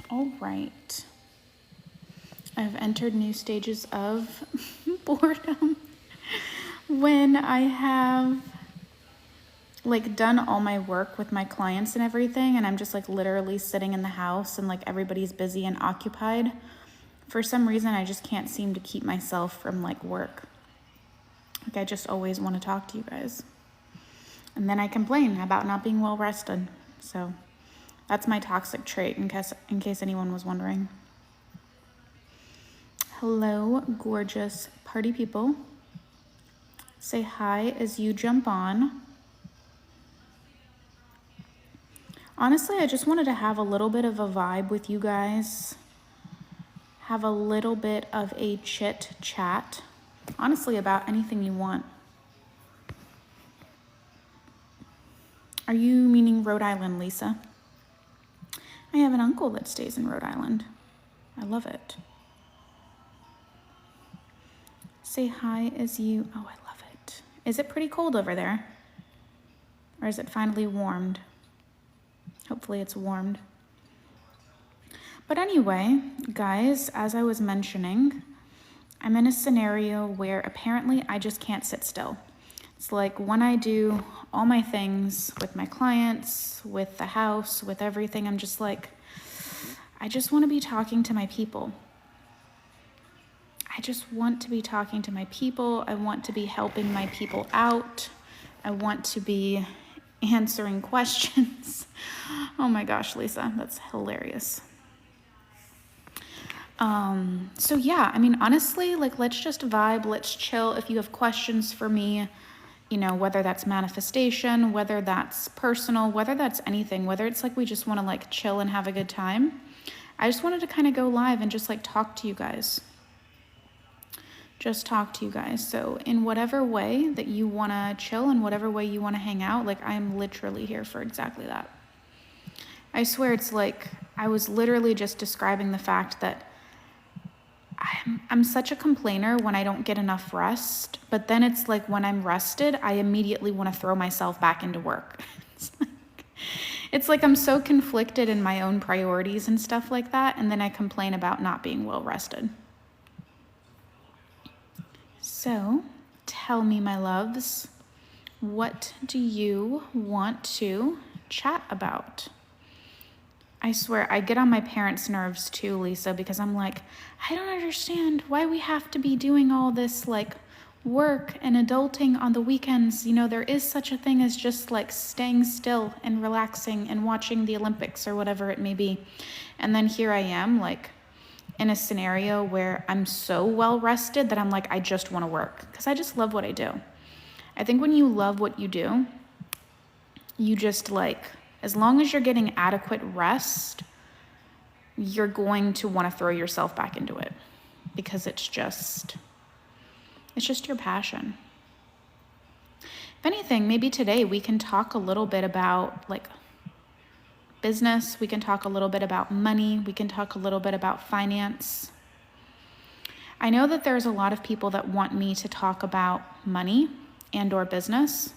All right. I've entered new stages of boredom when I have like done all my work with my clients and everything, and I'm just like literally sitting in the house and like everybody's busy and occupied. For some reason, I just can't seem to keep myself from like work. Like I just always want to talk to you guys. And then I complain about not being well rested. So that's my toxic trait, in case anyone was wondering. Hello, gorgeous party people. Say hi as you jump on. Honestly, I just wanted to have a little bit of a vibe with you guys. Have a little bit of a chit chat. Honestly, about anything you want. Are you meaning Rhode Island, Lisa? I have an uncle that stays in Rhode Island. I love it. Say hi as you, oh, I love it. Is it pretty cold over there? Or is it finally warmed? Hopefully it's warmed. But anyway, guys, as I was mentioning, I'm in a scenario where apparently I just can't sit still. It's like when I do all my things with my clients, with the house, with everything, I'm just like, I just want to be talking to my people. I just want to be talking to my people. I want to be helping my people out. I want to be answering questions. Oh my gosh, Lisa, that's hilarious. So yeah, I mean, honestly, like, let's just vibe, let's chill. If you have questions for me, you know, whether that's manifestation, whether that's personal, whether that's anything, whether it's like we just want to like chill and have a good time. I just wanted to kind of go live and just like talk to you guys. Just talk to you guys. So in whatever way that you want to chill, in whatever way you want to hang out, like I'm literally here for exactly that. I swear it's like I was literally just describing the fact that I'm such a complainer when I don't get enough rest, but then it's like when I'm rested, I immediately want to throw myself back into work. It's like I'm so conflicted in my own priorities and stuff like that, and then I complain about not being well rested. So, tell me, my loves, what do you want to chat about? I swear, I get on my parents' nerves too, Lisa, because I'm like, I don't understand why we have to be doing all this like work and adulting on the weekends. You know, there is such a thing as just like staying still and relaxing and watching the Olympics or whatever it may be. And then here I am, like in a scenario where I'm so well rested that I'm like, I just want to work because I just love what I do. I think when you love what you do, you just like, as long as you're getting adequate rest, you're going to want to throw yourself back into it because it's just your passion. If anything, maybe today we can talk a little bit about like business. We can talk a little bit about money. We can talk a little bit about finance. I know that there's a lot of people that want me to talk about money and or business.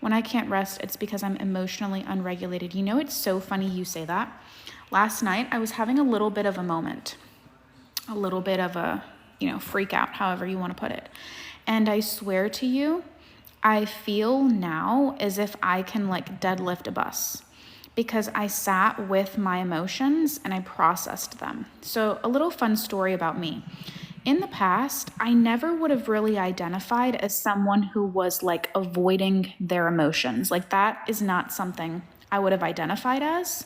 When I can't rest, it's because I'm emotionally unregulated. You know, it's so funny you say that. Last night, I was having a little bit of a moment, a little bit of a, freak out, however you want to put it. And I swear to you, I feel now as if I can like deadlift a bus because I sat with my emotions and I processed them. So a little fun story about me. In the past, I never would have really identified as someone who was like avoiding their emotions. Like that is not something I would have identified as.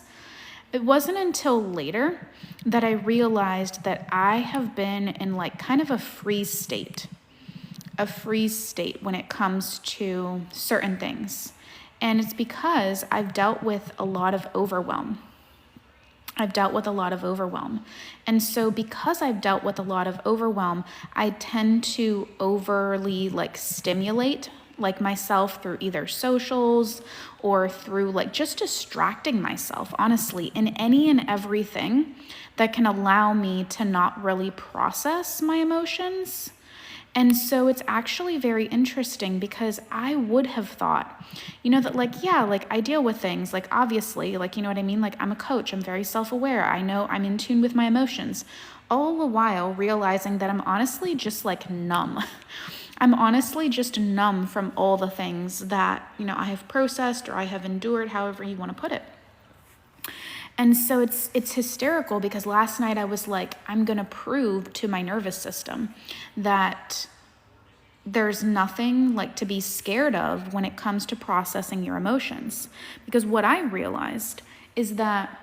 It wasn't until later that I realized that I have been in like kind of a freeze state when it comes to certain things. And it's because I've dealt with a lot of overwhelm. And so because I've dealt with a lot of overwhelm, I tend to overly like stimulate like myself through either socials or through like just distracting myself, honestly, in any and everything that can allow me to not really process my emotions And so it's actually very interesting because I would have thought, that I deal with things, obviously, you know what I mean? I'm a coach, I'm very self-aware. I know I'm in tune with my emotions, all the while realizing that I'm honestly just numb. I'm honestly just numb from all the things that, I have processed or I have endured, however you want to put it. And so it's hysterical because last night I was like, I'm going to prove to my nervous system that there's nothing to be scared of when it comes to processing your emotions. Because what I realized is that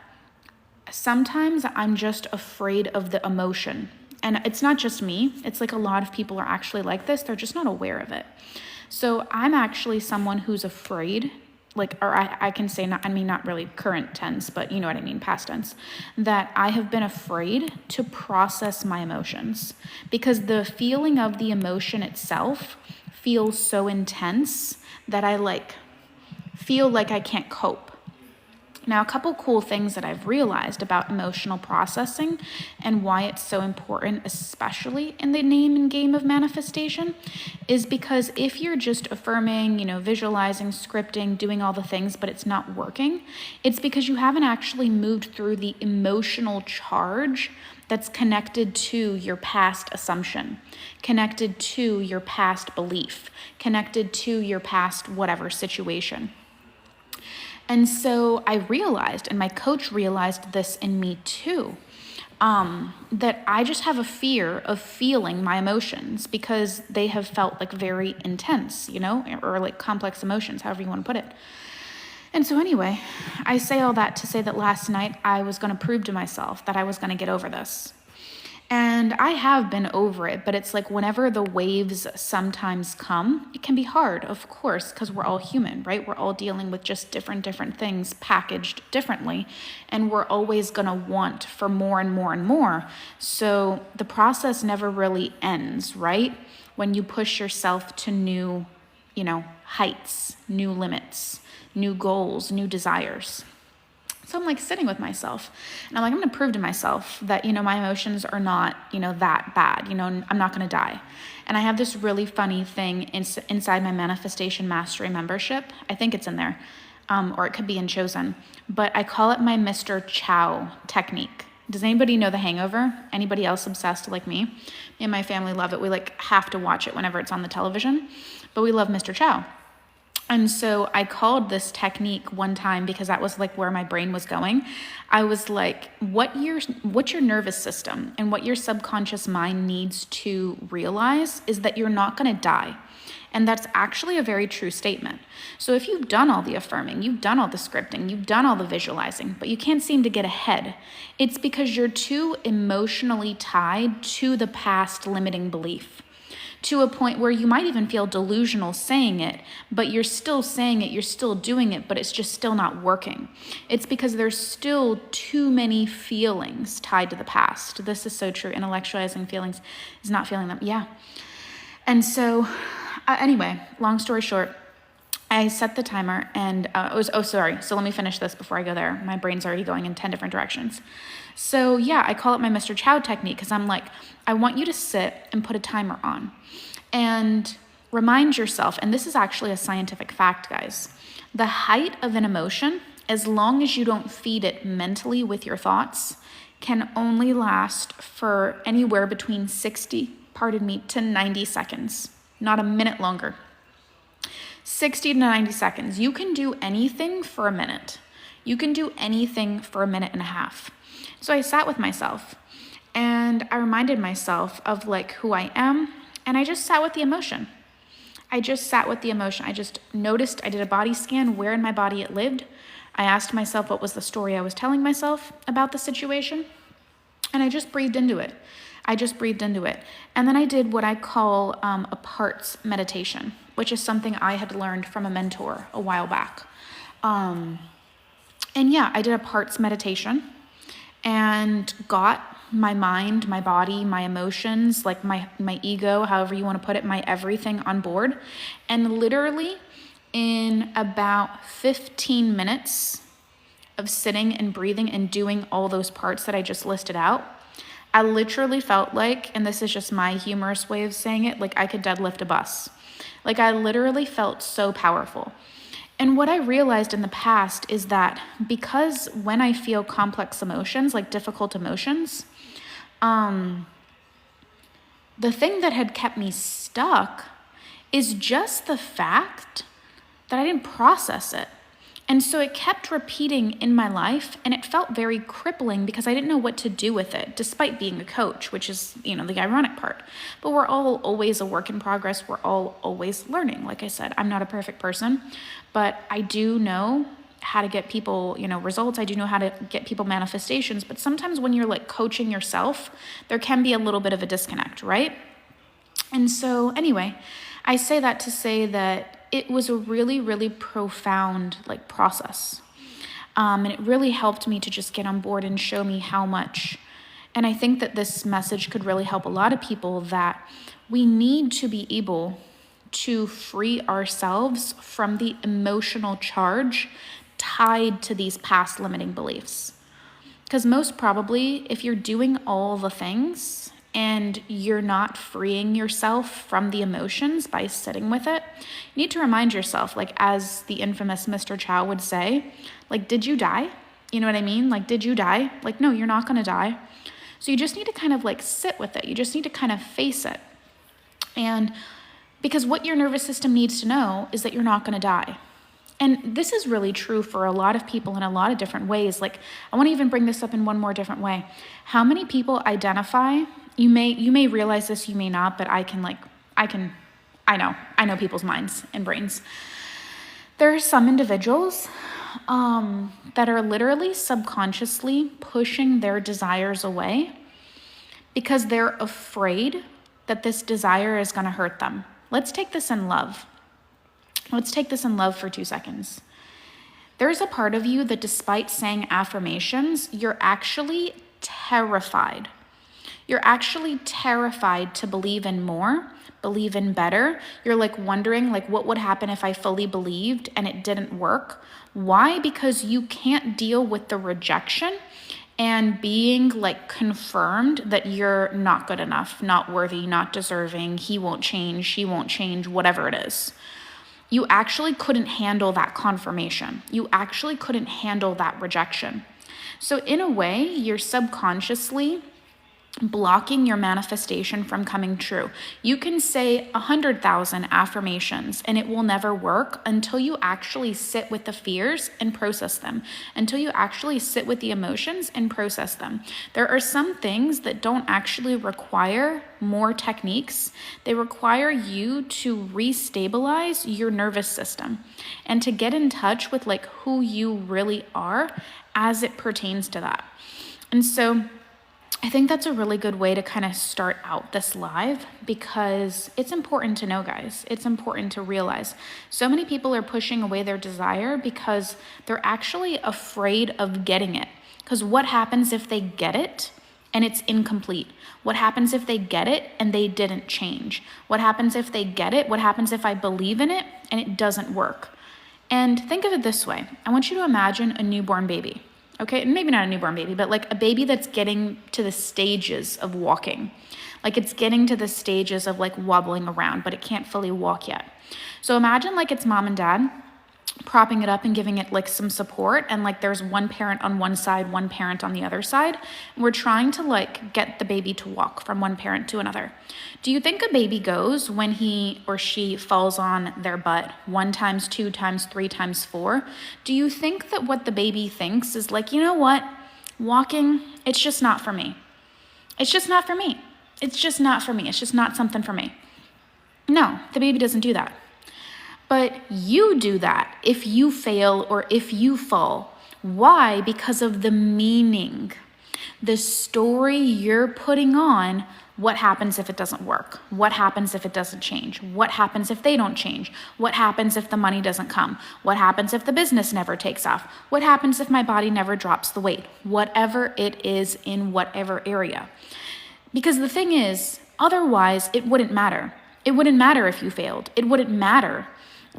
sometimes I'm just afraid of the emotion. And it's not just me. It's a lot of people are actually like this. They're just not aware of it. So I'm actually someone who's afraid, I can say, not really current tense, but you know what I mean, past tense, that I have been afraid to process my emotions because the feeling of the emotion itself feels so intense that I feel like I can't cope. Now, a couple cool things that I've realized about emotional processing and why it's so important, especially in the name and game of manifestation, is because if you're just affirming, visualizing, scripting, doing all the things, but it's not working, it's because you haven't actually moved through the emotional charge that's connected to your past assumption, connected to your past belief, connected to your past whatever situation. And so I realized, and my coach realized this in me too, that I just have a fear of feeling my emotions because they have felt very intense, or complex emotions, however you want to put it. And so anyway, I say all that to say that last night I was going to prove to myself that I was going to get over this. And I have been over it, but it's whenever the waves sometimes come, it can be hard, of course, because we're all human, right? We're all dealing with just different things packaged differently, and we're always going to want for more and more and more. So the process never really ends, right? When you push yourself to new, heights, new limits, new goals, new desires. So I'm sitting with myself and I'm going to prove to myself that, my emotions are not, that bad, I'm not going to die. And I have this really funny thing inside my Manifestation Mastery membership. I think it's in there, or it could be in Chosen, but I call it my Mr. Chow technique. Does anybody know The Hangover? Anybody else obsessed like me? Me and my family love it. We have to watch it whenever it's on the television, but we love Mr. Chow. And so I called this technique one time because that was where my brain was going. I was what's your nervous system and what your subconscious mind needs to realize is that you're not going to die. And that's actually a very true statement. So if you've done all the affirming, you've done all the scripting, you've done all the visualizing, but you can't seem to get ahead, it's because you're too emotionally tied to the past limiting belief, to a point where you might even feel delusional saying it, but you're still saying it, you're still doing it, but it's just still not working. It's because there's still too many feelings tied to the past. This is so true. Intellectualizing feelings is not feeling them. Yeah. And so anyway, long story short, I set the timer and So let me finish this before I go there. My brain's already going in 10 different directions. So yeah, I call it my Mr. Chow technique because I'm I want you to sit and put a timer on and remind yourself, and this is actually a scientific fact, guys, the height of an emotion, as long as you don't feed it mentally with your thoughts, can only last for anywhere between 60, to 90 seconds, not a minute longer. 60 to 90 seconds. You can do anything for a minute. You can do anything for a minute and a half. So I sat with myself and I reminded myself of who I am, and I just sat with the emotion. I just noticed, I did a body scan, where in my body it lived. I asked myself what was the story I was telling myself about the situation, and I just breathed into it. And then I did what I call a parts meditation, which is something I had learned from a mentor a while back. And yeah, I did a parts meditation and got my mind, my body, my emotions, my ego, however you want to put it, my everything on board. And literally in about 15 minutes of sitting and breathing and doing all those parts that I just listed out, I literally felt like, and this is just my humorous way of saying it, like I could deadlift a bus. Like I literally felt so powerful. And what I realized in the past is that because when I feel complex emotions, like difficult emotions, the thing that had kept me stuck is just the fact that I didn't process it. And so it kept repeating in my life, and it felt very crippling because I didn't know what to do with it, despite being a coach, which is, the ironic part. But we're all always a work in progress. We're all always learning. Like I said, I'm not a perfect person, but I do know how to get people, results. I do know how to get people manifestations. But sometimes when you're like coaching yourself, there can be a little bit of a disconnect, right? And so anyway, I say that to say that it was a really, really profound process. And it really helped me to just get on board and show me how much. And I think that this message could really help a lot of people, that we need to be able to free ourselves from the emotional charge tied to these past limiting beliefs. Because most probably, if you're doing all the things and you're not freeing yourself from the emotions by sitting with it, you need to remind yourself, as the infamous Mr. Chow would say, did you die? You know what I mean? Did you die? No, you're not going to die. So you just need to kind of sit with it. You just need to kind of face it. And because what your nervous system needs to know is that you're not going to die. And this is really true for a lot of people in a lot of different ways. I want to even bring this up in one more different way. How many people identify, you may realize this, you may not, but I know people's minds and brains. There are some individuals that are literally subconsciously pushing their desires away because they're afraid that this desire is going to hurt them. Let's take this in love. Let's take this in love for 2 seconds. There's a part of you that despite saying affirmations, you're actually terrified. You're actually terrified to believe in more, believe in better. You're wondering what would happen if I fully believed and it didn't work. Why? Because you can't deal with the rejection and being confirmed that you're not good enough, not worthy, not deserving, he won't change, she won't change, whatever it is. You actually couldn't handle that confirmation. You actually couldn't handle that rejection. So in a way, you're subconsciously blocking your manifestation from coming true. You can say 100,000 affirmations and it will never work until you actually sit with the fears and process them, until you actually sit with the emotions and process them. There are some things that don't actually require more techniques. They require you to restabilize your nervous system and to get in touch with who you really are as it pertains to that. And so I think that's a really good way to kind of start out this live, because it's important to know, guys. It's important to realize so many people are pushing away their desire because they're actually afraid of getting it. Because what happens if they get it and it's incomplete? What happens if they get it and they didn't change? What happens if they get it? What happens if I believe in it and it doesn't work? And think of it this way. I want you to imagine a newborn baby. Okay, maybe not a newborn baby, but a baby that's getting to the stages of walking. It's getting to the stages of wobbling around, but it can't fully walk yet. So imagine it's mom and dad propping it up and giving it some support, and there's one parent on one side, one parent on the other side. And we're trying to get the baby to walk from one parent to another. Do you think a baby goes when he or she falls on their butt 1 times, 2 times, 3 times, 4? Do you think that what the baby thinks is you know what? Walking, it's just not for me. It's just not for me. It's just not for me. It's just not something for me. No, the baby doesn't do that. But you do that if you fail or if you fall. Why? Because of the meaning, the story you're putting on. What happens if it doesn't work? What happens if it doesn't change? What happens if they don't change? What happens if the money doesn't come? What happens if the business never takes off? What happens if my body never drops the weight? Whatever it is in whatever area. Because the thing is, otherwise it wouldn't matter. It wouldn't matter if you failed. It wouldn't matter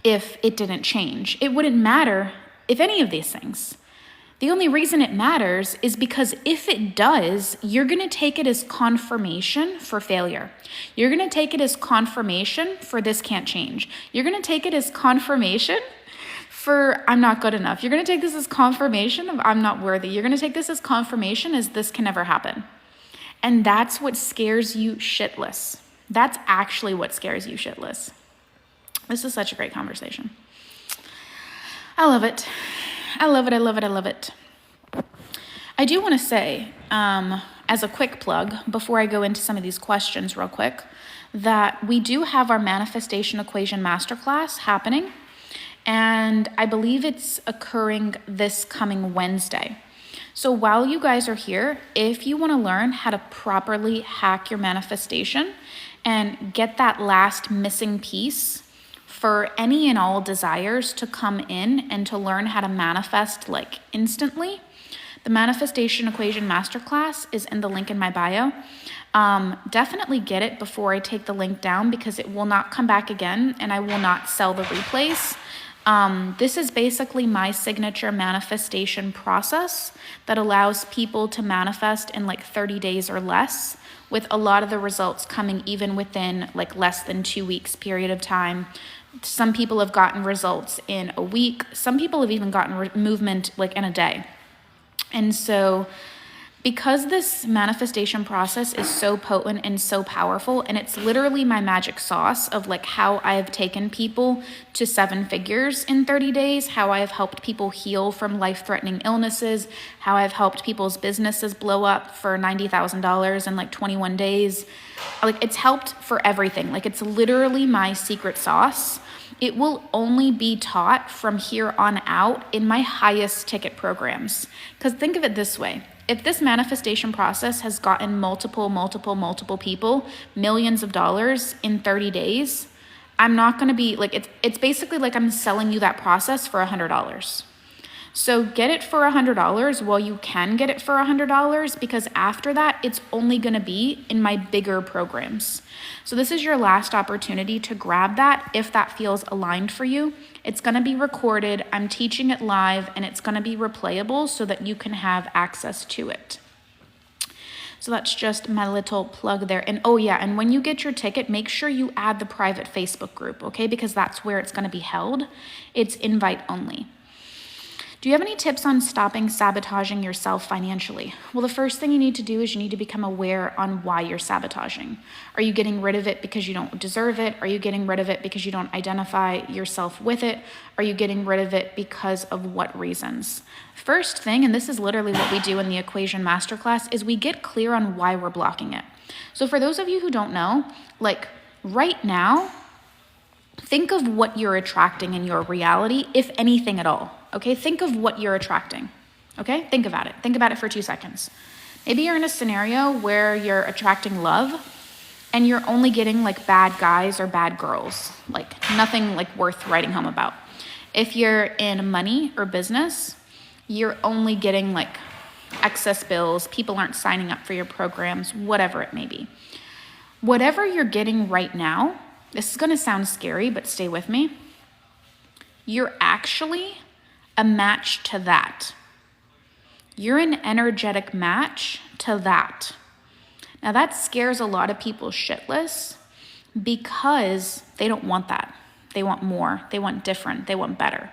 if it didn't change. It wouldn't matter if any of these things. The only reason it matters is because if it does, you're going to take it as confirmation for failure. You're going to take it as confirmation for this can't change. You're going to take it as confirmation for I'm not good enough. You're going to take this as confirmation of I'm not worthy. You're going to take this as confirmation as this can never happen. And that's what scares you shitless. That's actually what scares you shitless. This is such a great conversation. I love it. I love it. I love it. I love it. I do want to say, as a quick plug, before I go into some of these questions real quick, that we do have our manifestation equation masterclass happening. And I believe it's occurring this coming Wednesday. So while you guys are here, if you want to learn how to properly hack your manifestation and get that last missing piece for any and all desires to come in and to learn how to manifest like instantly, the Manifestation Equation Masterclass is in the link in my bio. Definitely get it before I take the link down because it will not come back again and I will not sell the replays. This is basically my signature manifestation process that allows people to manifest in like 30 days or less, with a lot of the results coming even within like less than 2 weeks period of time. Some people have gotten results in a week. Some people have even gotten movement like in a day. And so because this manifestation process is so potent and so powerful, and it's literally my magic sauce of like how I have taken people to 7 figures in 30 days, how I have helped people heal from life-threatening illnesses, how I've helped people's businesses blow up for $90,000 in like 21 days. Like it's helped for everything. Like it's literally my secret sauce. It will only be taught from here on out in my highest ticket programs. Because think of it this way. If this manifestation process has gotten multiple people millions of dollars in 30 days, I'm not going to be like, it's basically like I'm selling you that process for $100. So get it for $100 while you can get it for $100, because after that, it's only going to be in my bigger programs. So this is your last opportunity to grab that if that feels aligned for you. It's going to be recorded. I'm teaching it live and it's going to be replayable so that you can have access to it. So that's just my little plug there. And oh yeah, and when you get your ticket, make sure you add the private Facebook group, okay? Because that's where it's going to be held. It's invite only. Do you have any tips on stopping sabotaging yourself financially? Well, the first thing you need to do is you need to become aware on why you're sabotaging. Are you getting rid of it because you don't deserve it? Are you getting rid of it because you don't identify yourself with it? Are you getting rid of it because of what reasons? First thing, and this is literally what we do in the Equation Masterclass, is we get clear on why we're blocking it. So for those of you who don't know, like right now, think of what you're attracting in your reality, if anything at all. Okay, think of what you're attracting. Okay, think about it. Think about it for 2 seconds. Maybe you're in a scenario where you're attracting love and you're only getting like bad guys or bad girls, like nothing like worth writing home about. If you're in money or business, you're only getting like excess bills, people aren't signing up for your programs, whatever it may be. Whatever you're getting right now, this is gonna sound scary, but stay with me. You're actually a match to that. You're an energetic match to that. Now that scares a lot of people shitless because they don't want that. They want more, they want different, they want better.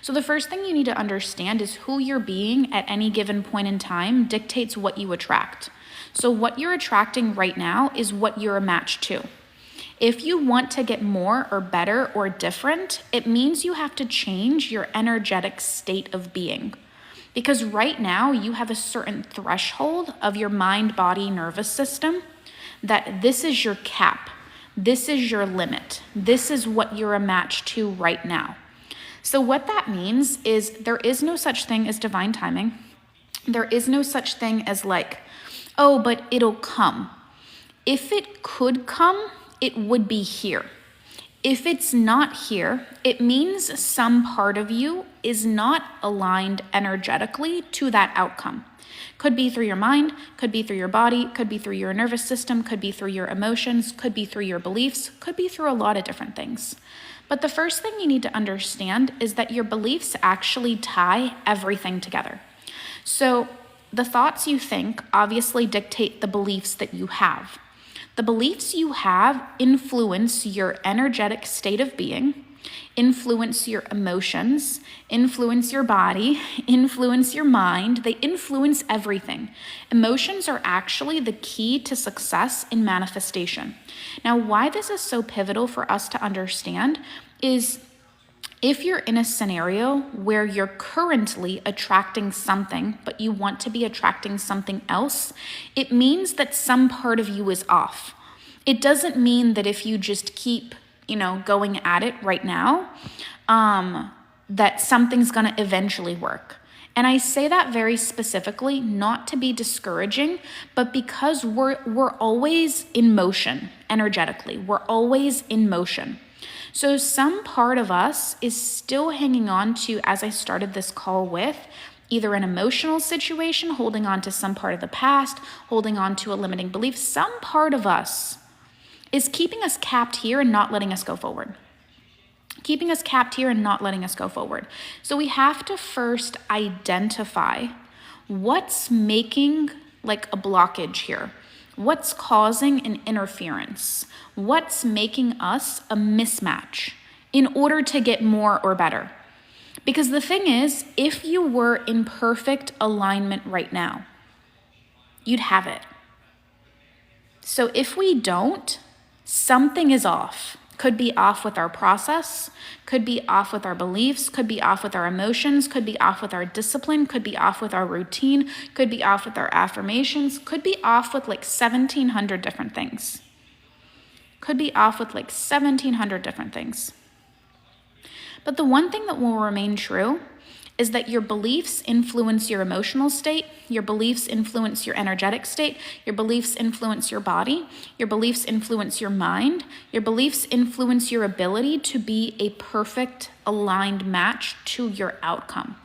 So the first thing you need to understand is who you're being at any given point in time dictates what you attract. So what you're attracting right now is what you're a match to. If you want to get more or better or different, it means you have to change your energetic state of being. Because right now you have a certain threshold of your mind, body, nervous system that this is your cap. This is your limit. This is what you're a match to right now. So what that means is there is no such thing as divine timing. There is no such thing as like, oh, but it'll come. If it could come, it would be here. If it's not here, it means some part of you is not aligned energetically to that outcome. Could be through your mind, could be through your body, could be through your nervous system, could be through your emotions, could be through your beliefs, could be through a lot of different things. But the first thing you need to understand is that your beliefs actually tie everything together. So the thoughts you think obviously dictate the beliefs that you have. The beliefs you have influence your energetic state of being, influence your emotions, influence your body, influence your mind. They influence everything. Emotions are actually the key to success in manifestation. Now, why this is so pivotal for us to understand is if you're in a scenario where you're currently attracting something, but you want to be attracting something else, it means that some part of you is off. It doesn't mean that if you just keep, going at it right now, that something's going to eventually work. And I say that very specifically, not to be discouraging, but because we're always in motion energetically. We're always in motion. So some part of us is still hanging on to, as I started this call with, either an emotional situation, holding on to some part of the past, holding on to a limiting belief. Some part of us is keeping us capped here and not letting us go forward. Keeping us capped here and not letting us go forward. So we have to first identify what's making like a blockage here. What's causing an interference? What's making us a mismatch in order to get more or better? Because the thing is, if you were in perfect alignment right now, you'd have it. So if we don't, something is off. Could be off with our process, could be off with our beliefs, could be off with our emotions, could be off with our discipline, could be off with our routine, could be off with our affirmations, could be off with like 1,700 different things. Could be off with like 1,700 different things. But the one thing that will remain true is that your beliefs influence your emotional state, your beliefs influence your energetic state, your beliefs influence your body, your beliefs influence your mind, your beliefs influence your ability to be a perfect aligned match to your outcome.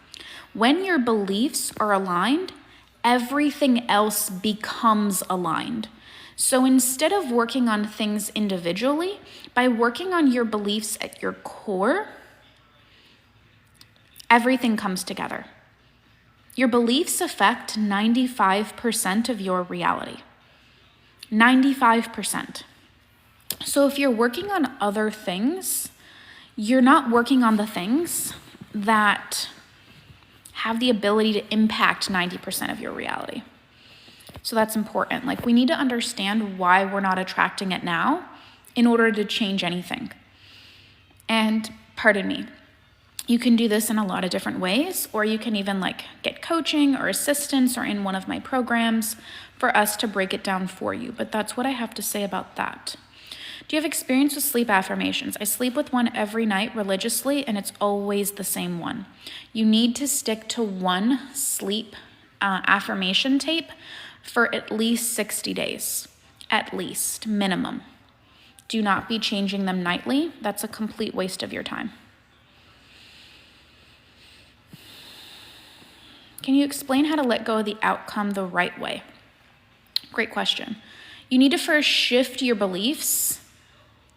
When your beliefs are aligned, everything else becomes aligned. So instead of working on things individually, by working on your beliefs at your core, everything comes together. Your beliefs affect 95% of your reality. 95%. So if you're working on other things, you're not working on the things that have the ability to impact 90% of your reality. So that's important. Like, we need to understand why we're not attracting it now in order to change anything. And pardon me, you can do this in a lot of different ways, or you can even get coaching or assistance or in one of my programs for us to break it down for you. But that's what I have to say about that. Do you have experience with sleep affirmations? I sleep with one every night religiously, and it's always the same one. You need to stick to one sleep affirmation tape for at least 60 days, at least, minimum. Do not be changing them nightly. That's a complete waste of your time. Can you explain how to let go of the outcome the right way? Great question. You need to first shift your beliefs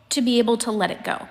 to be able to let it go.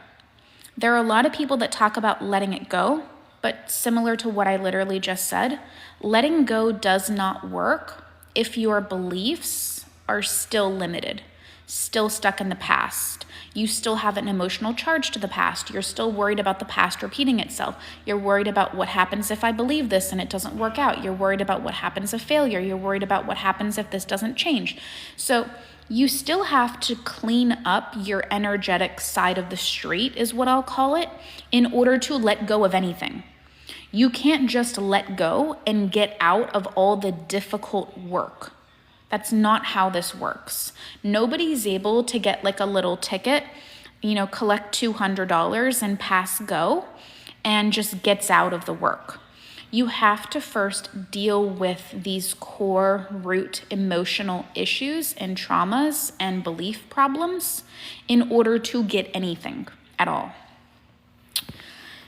There are a lot of people that talk about letting it go, but similar to what I literally just said, letting go does not work if your beliefs are still limited, still stuck in the past. You still have an emotional charge to the past. You're still worried about the past repeating itself. You're worried about what happens if I believe this and it doesn't work out. You're worried about what happens if failure. You're worried about what happens if this doesn't change. So you still have to clean up your energetic side of the street, is what I'll call it, in order to let go of anything. You can't just let go and get out of all the difficult work. That's not how this works. Nobody's able to get a little ticket, collect $200 and pass go and just gets out of the work. You have to first deal with these core root emotional issues and traumas and belief problems in order to get anything at all.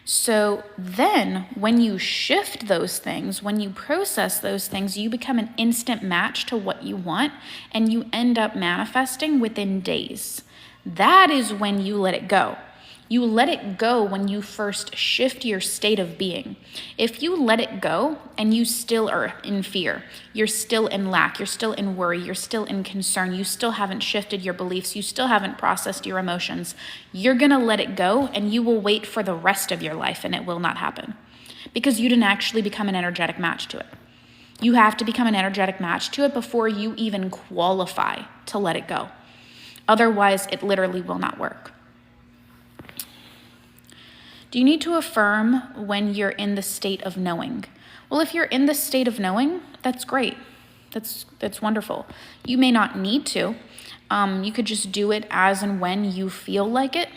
So then when you shift those things, when you process those things, you become an instant match to what you want, and you end up manifesting within days. That is when you let it go. You let it go when you first shift your state of being. If you let it go and you still are in fear, you're still in lack, you're still in worry, you're still in concern, you still haven't shifted your beliefs, you still haven't processed your emotions, you're gonna let it go and you will wait for the rest of your life and it will not happen because you didn't actually become an energetic match to it. You have to become an energetic match to it before you even qualify to let it go. Otherwise, it literally will not work. Do you need to affirm when you're in the state of knowing? Well, if you're in the state of knowing, that's great. That's wonderful. You may not need to. You could just do it as and when you feel like it.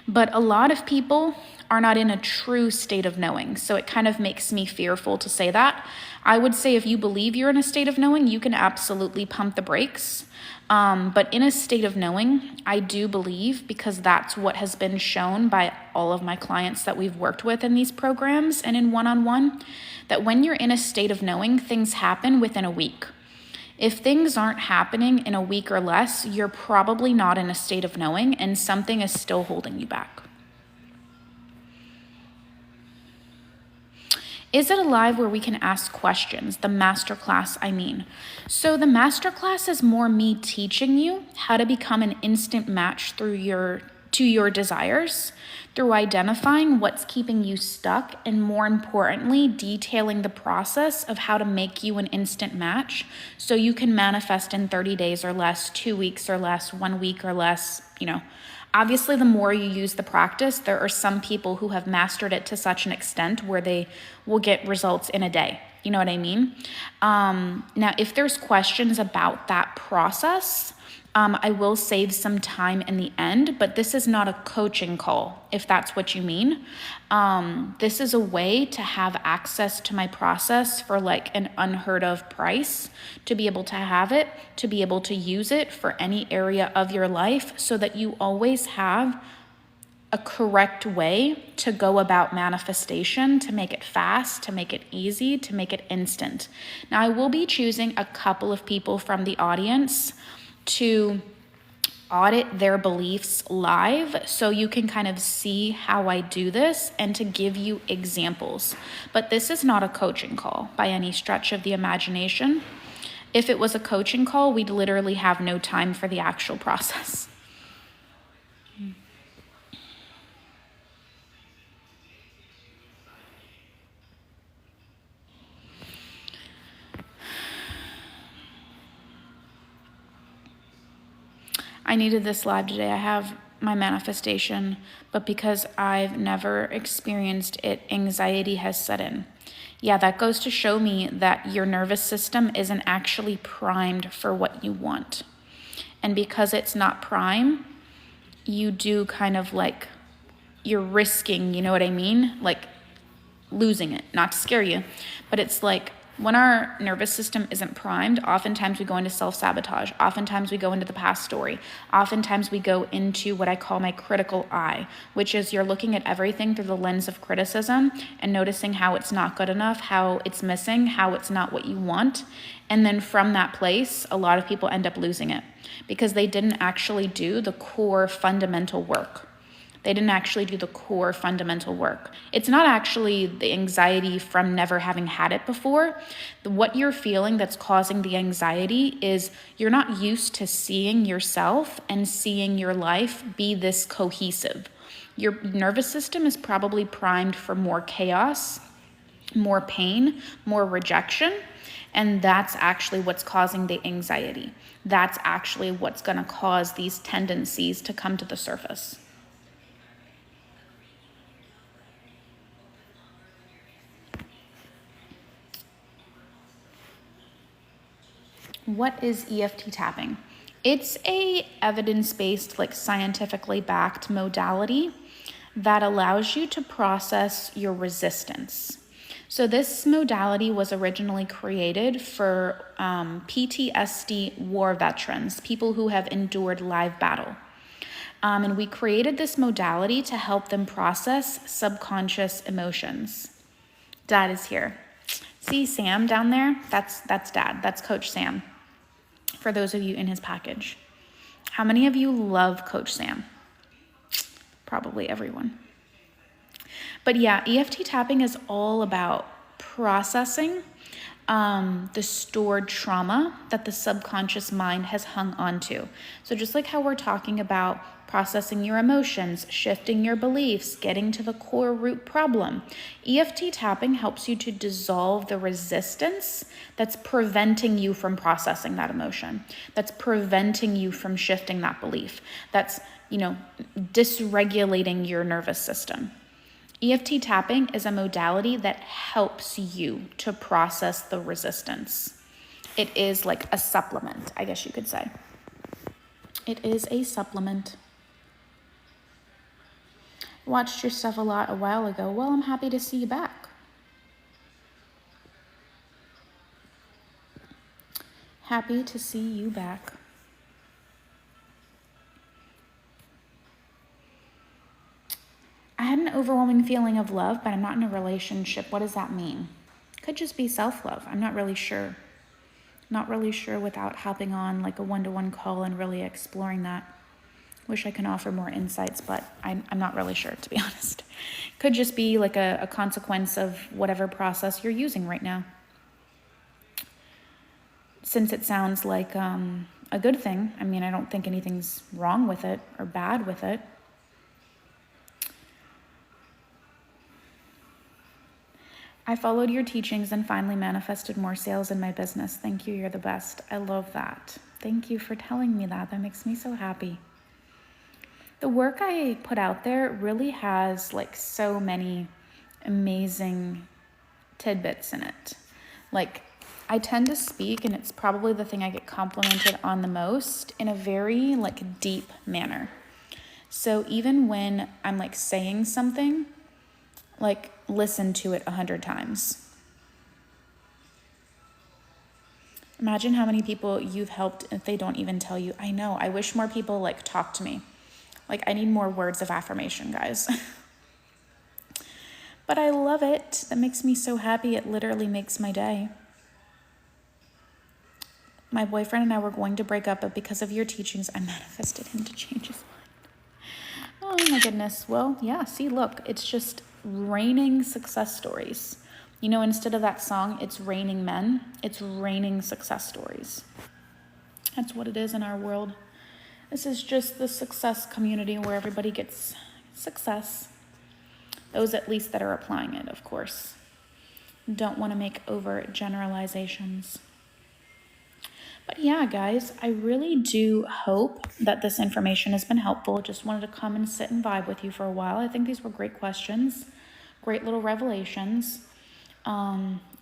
But a lot of people are not in a true state of knowing. So it kind of makes me fearful to say that. I would say if you believe you're in a state of knowing, you can absolutely pump the brakes. But in a state of knowing, I do believe, because that's what has been shown by all of my clients that we've worked with in these programs and in one-on-one, that when you're in a state of knowing, things happen within a week. If things aren't happening in a week or less, you're probably not in a state of knowing and something is still holding you back. Is it a live where we can ask questions? The masterclass, I mean. So the masterclass is more me teaching you how to become an instant match to your desires, through identifying what's keeping you stuck, and more importantly, detailing the process of how to make you an instant match so you can manifest in 30 days or less, 2 weeks or less, 1 week or less, Obviously, the more you use the practice, there are some people who have mastered it to such an extent where they will get results in a day. You know what I mean? Now, if there's questions about that process, I will save some time in the end, but this is not a coaching call, if that's what you mean. This is a way to have access to my process for like an unheard of price, to be able to have it, to be able to use it for any area of your life so that you always have a correct way to go about manifestation, to make it fast, to make it easy, to make it instant. Now, I will be choosing a couple of people from the audience to audit their beliefs live so you can kind of see how I do this and to give you examples. But this is not a coaching call by any stretch of the imagination. If it was a coaching call, we'd literally have no time for the actual process. I needed this live today. I have my manifestation, but because I've never experienced it, anxiety has set in. Yeah, that goes to show me that your nervous system isn't actually primed for what you want. And because it's not prime, you do kind of like, you're risking, you know what I mean? Like losing it, not to scare you, but it's like, when our nervous system isn't primed, oftentimes we go into self-sabotage. Oftentimes we go into the past story. Oftentimes we go into what I call my critical eye, which is you're looking at everything through the lens of criticism and noticing how it's not good enough, how it's missing, how it's not what you want. And then from that place, a lot of people end up losing it because they didn't actually do the core fundamental work. They didn't actually do the core fundamental work. It's not actually the anxiety from never having had it before. What you're feeling that's causing the anxiety is you're not used to seeing yourself and seeing your life be this cohesive. Your nervous system is probably primed for more chaos, more pain, more rejection, and that's actually what's causing the anxiety. That's actually what's going to cause these tendencies to come to the surface. What is EFT tapping? It's a evidence-based, like scientifically backed modality that allows you to process your resistance. So this modality was originally created for PTSD war veterans, people who have endured live battle. And we created this modality to help them process subconscious emotions. Dad is here. See Sam down there? That's Dad. That's Coach Sam. For those of you in his package. How many of you love Coach Sam? probably everyone. But yeah, EFT tapping is all about processing the stored trauma that the subconscious mind has hung onto. So just like how we're talking about processing your emotions, shifting your beliefs, getting to the core root problem, EFT tapping helps you to dissolve the resistance that's preventing you from processing that emotion, that's preventing you from shifting that belief, that's, dysregulating your nervous system. EFT tapping is a modality that helps you to process the resistance. It is like a supplement, I guess you could say. It is a supplement. Watched your stuff a lot a while ago. Well, I'm happy to see you back. Happy to see you back. I had an overwhelming feeling of love, but I'm not in a relationship. What does that mean? Could just be self-love. I'm not really sure. Not really sure without hopping on like a one-to-one call and really exploring that. Wish I can offer more insights, but I'm not really sure, to be honest. Could just be like a consequence of whatever process you're using right now. Since it sounds like a good thing, I mean, I don't think anything's wrong with it or bad with it. I followed your teachings and finally manifested more sales in my business. Thank you. You're the best. I love that. Thank you for telling me that. That makes me so happy. The work I put out there really has like so many amazing tidbits in it. Like I tend to speak, and it's probably the thing I get complimented on the most, in a very like deep manner. So even when I'm like saying something, like listen to it 100 times. Imagine how many people you've helped if they don't even tell you. I know, I wish more people like talk to me. Like I need more words of affirmation, guys. But I love it. That makes me so happy. It literally makes my day. My boyfriend and I were going to break up, but because of your teachings, I manifested him to change his mind. Oh my goodness. Well, yeah, see, look, it's just raining success stories. Instead of that song, it's raining men, it's raining success stories. That's what it is in our world. This is just the success community where everybody gets success. Those at least that are applying it, of course. Don't want to make over generalizations. But yeah, guys, I really do hope that this information has been helpful. Just wanted to come and sit and vibe with you for a while. I think these were great questions, great little revelations.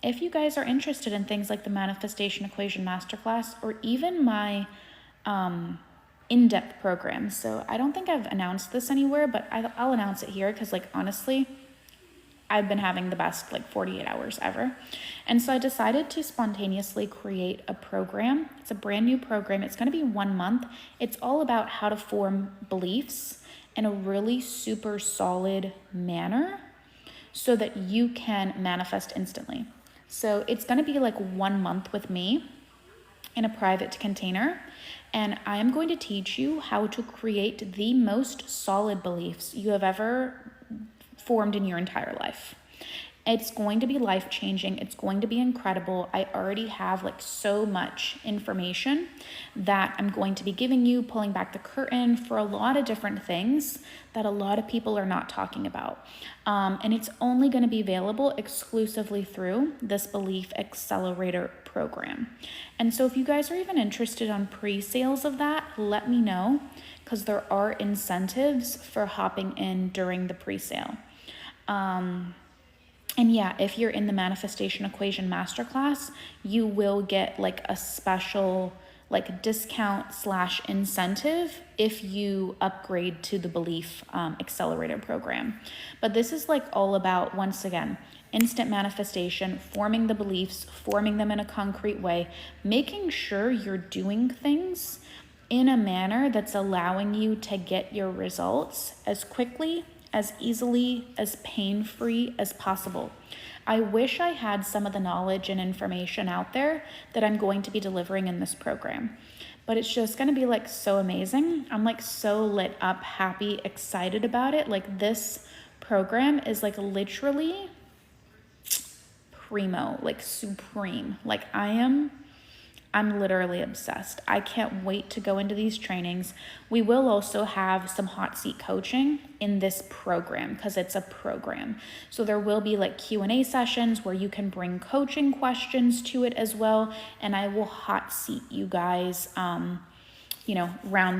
If you guys are interested in things like the Manifestation Equation Masterclass or even my in-depth program, so I don't think I've announced this anywhere, but I'll announce it here because, like, honestly, I've been having the best 48 hours ever. And so I decided to spontaneously create a program. It's a brand new program. It's going to be 1 month. It's all about how to form beliefs in a really super solid manner so that you can manifest instantly. So it's going to be 1 month with me in a private container. And I'm going to teach you how to create the most solid beliefs you have ever formed in your entire life. It's going to be life-changing. It's going to be incredible. I already have so much information that I'm going to be giving you, pulling back the curtain for a lot of different things that a lot of people are not talking about. And it's only going to be available exclusively through this Belief Accelerator program. And so if you guys are even interested on pre-sales of that, let me know, because there are incentives for hopping in during the pre-sale. And yeah, if you're in the Manifestation Equation Masterclass, you will get a special discount / incentive if you upgrade to the Belief Accelerator program. But this is all about, once again, instant manifestation, forming the beliefs, forming them in a concrete way, making sure you're doing things in a manner that's allowing you to get your results as quickly, as easily, as pain-free as possible. I wish I had some of the knowledge and information out there that I'm going to be delivering in this program, but it's just going to be like so amazing. I'm like so lit up, happy, excited about it. Like this program is like literally primo, like supreme. Like I'm literally obsessed. I can't wait to go into these trainings. We will also have some hot seat coaching in this program because it's a program. So there will be like Q&A sessions where you can bring coaching questions to it as well. And I will hot seat you guys, around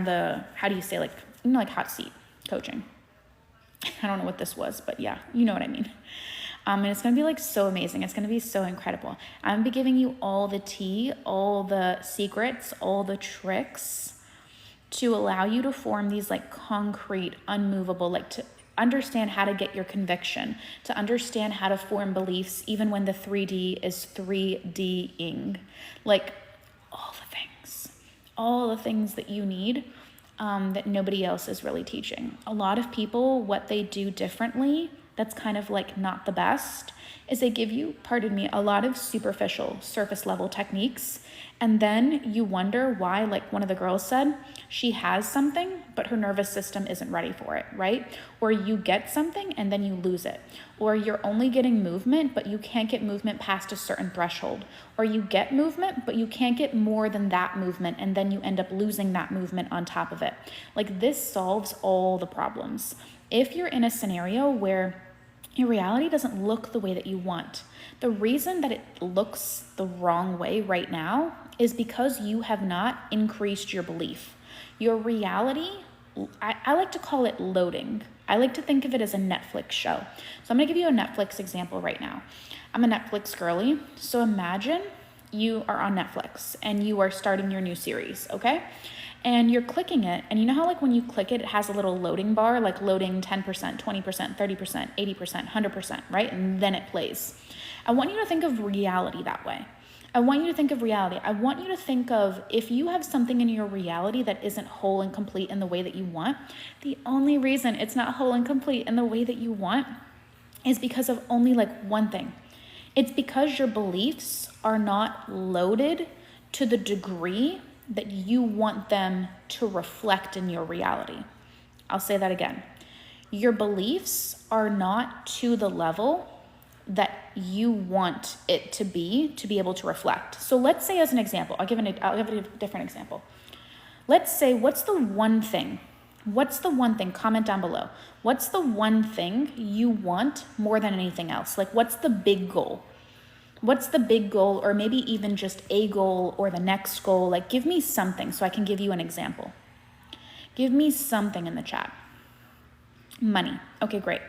the, how do you say, like, like hot seat coaching. I don't know what this was, but yeah, you know what I mean. And it's going to be like so amazing. It's going to be so incredible. I'm going to be giving you all the tea, all the secrets, all the tricks to allow you to form these like concrete, unmovable, like to understand how to get your conviction, to understand how to form beliefs, even when the 3D is 3Ding, like all the things that you need, that nobody else is really teaching. A lot of people, what they do differently, that's kind of like not the best, is they give you, a lot of superficial surface level techniques. And then you wonder why, like one of the girls said, she has something, but her nervous system isn't ready for it, right? Or you get something and then you lose it. Or you're only getting movement, but you can't get movement past a certain threshold. Or you get movement, but you can't get more than that movement, and then you end up losing that movement on top of it. Like this solves all the problems. If you're in a scenario where your reality doesn't look the way that you want, the reason that it looks the wrong way right now is because you have not increased your belief. Your reality, I like to call it loading. I like to think of it as a Netflix show. So I'm gonna give you a Netflix example right now. I'm a Netflix girly. So imagine you are on Netflix and you are starting your new series, okay? And you're clicking it, and you know how like when you click it, it has a little loading bar, like loading 10%, 20%, 30%, 80%, 100%, right? And then it plays. I want you to think of reality that way. I want you to think of reality. I want you to think of if you have something in your reality that isn't whole and complete in the way that you want, the only reason it's not whole and complete in the way that you want is because of only like one thing. It's because your beliefs are not loaded to the degree that you want them to reflect in your reality. I'll say that again. Your beliefs are not to the level that you want it to be able to reflect. So let's say as an example, I'll give a different example. Let's say, what's the one thing, comment down below. What's the one thing you want more than anything else? Like what's the big goal? What's the big goal, or maybe even just a goal or the next goal? Like give me something so I can give you an example. Give me something in the chat. Money. Okay, great.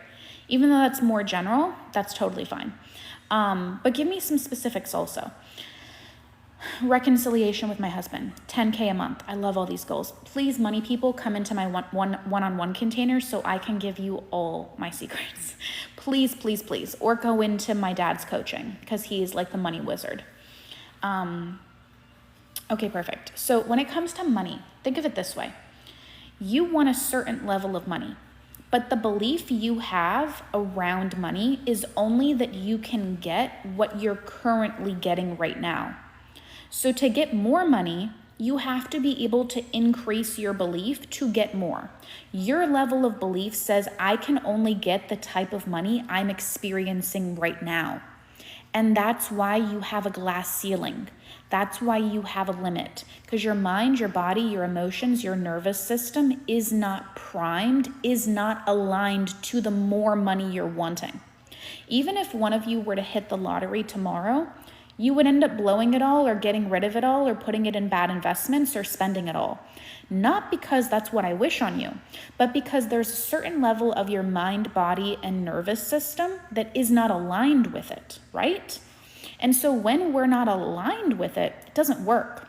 Even though that's more general, that's totally fine. But give me some specifics also. Reconciliation with my husband, 10K a month. I love all these goals. Please, money people, come into my one-on-one container so I can give you all my secrets. Please, please, please. Or go into my dad's coaching because he's like the money wizard. Okay, perfect. So when it comes to money, think of it this way. You want a certain level of money, but the belief you have around money is only that you can get what you're currently getting right now. So to get more money, you have to be able to increase your belief to get more. Your level of belief says, I can only get the type of money I'm experiencing right now. And that's why you have a glass ceiling. That's why you have a limit. Because your mind, your body, your emotions, your nervous system is not primed, is not aligned to the more money you're wanting. Even if one of you were to hit the lottery tomorrow, you would end up blowing it all or getting rid of it all or putting it in bad investments or spending it all. Not because that's what I wish on you, but because there's a certain level of your mind, body, and nervous system that is not aligned with it, right? And so when we're not aligned with it, it doesn't work.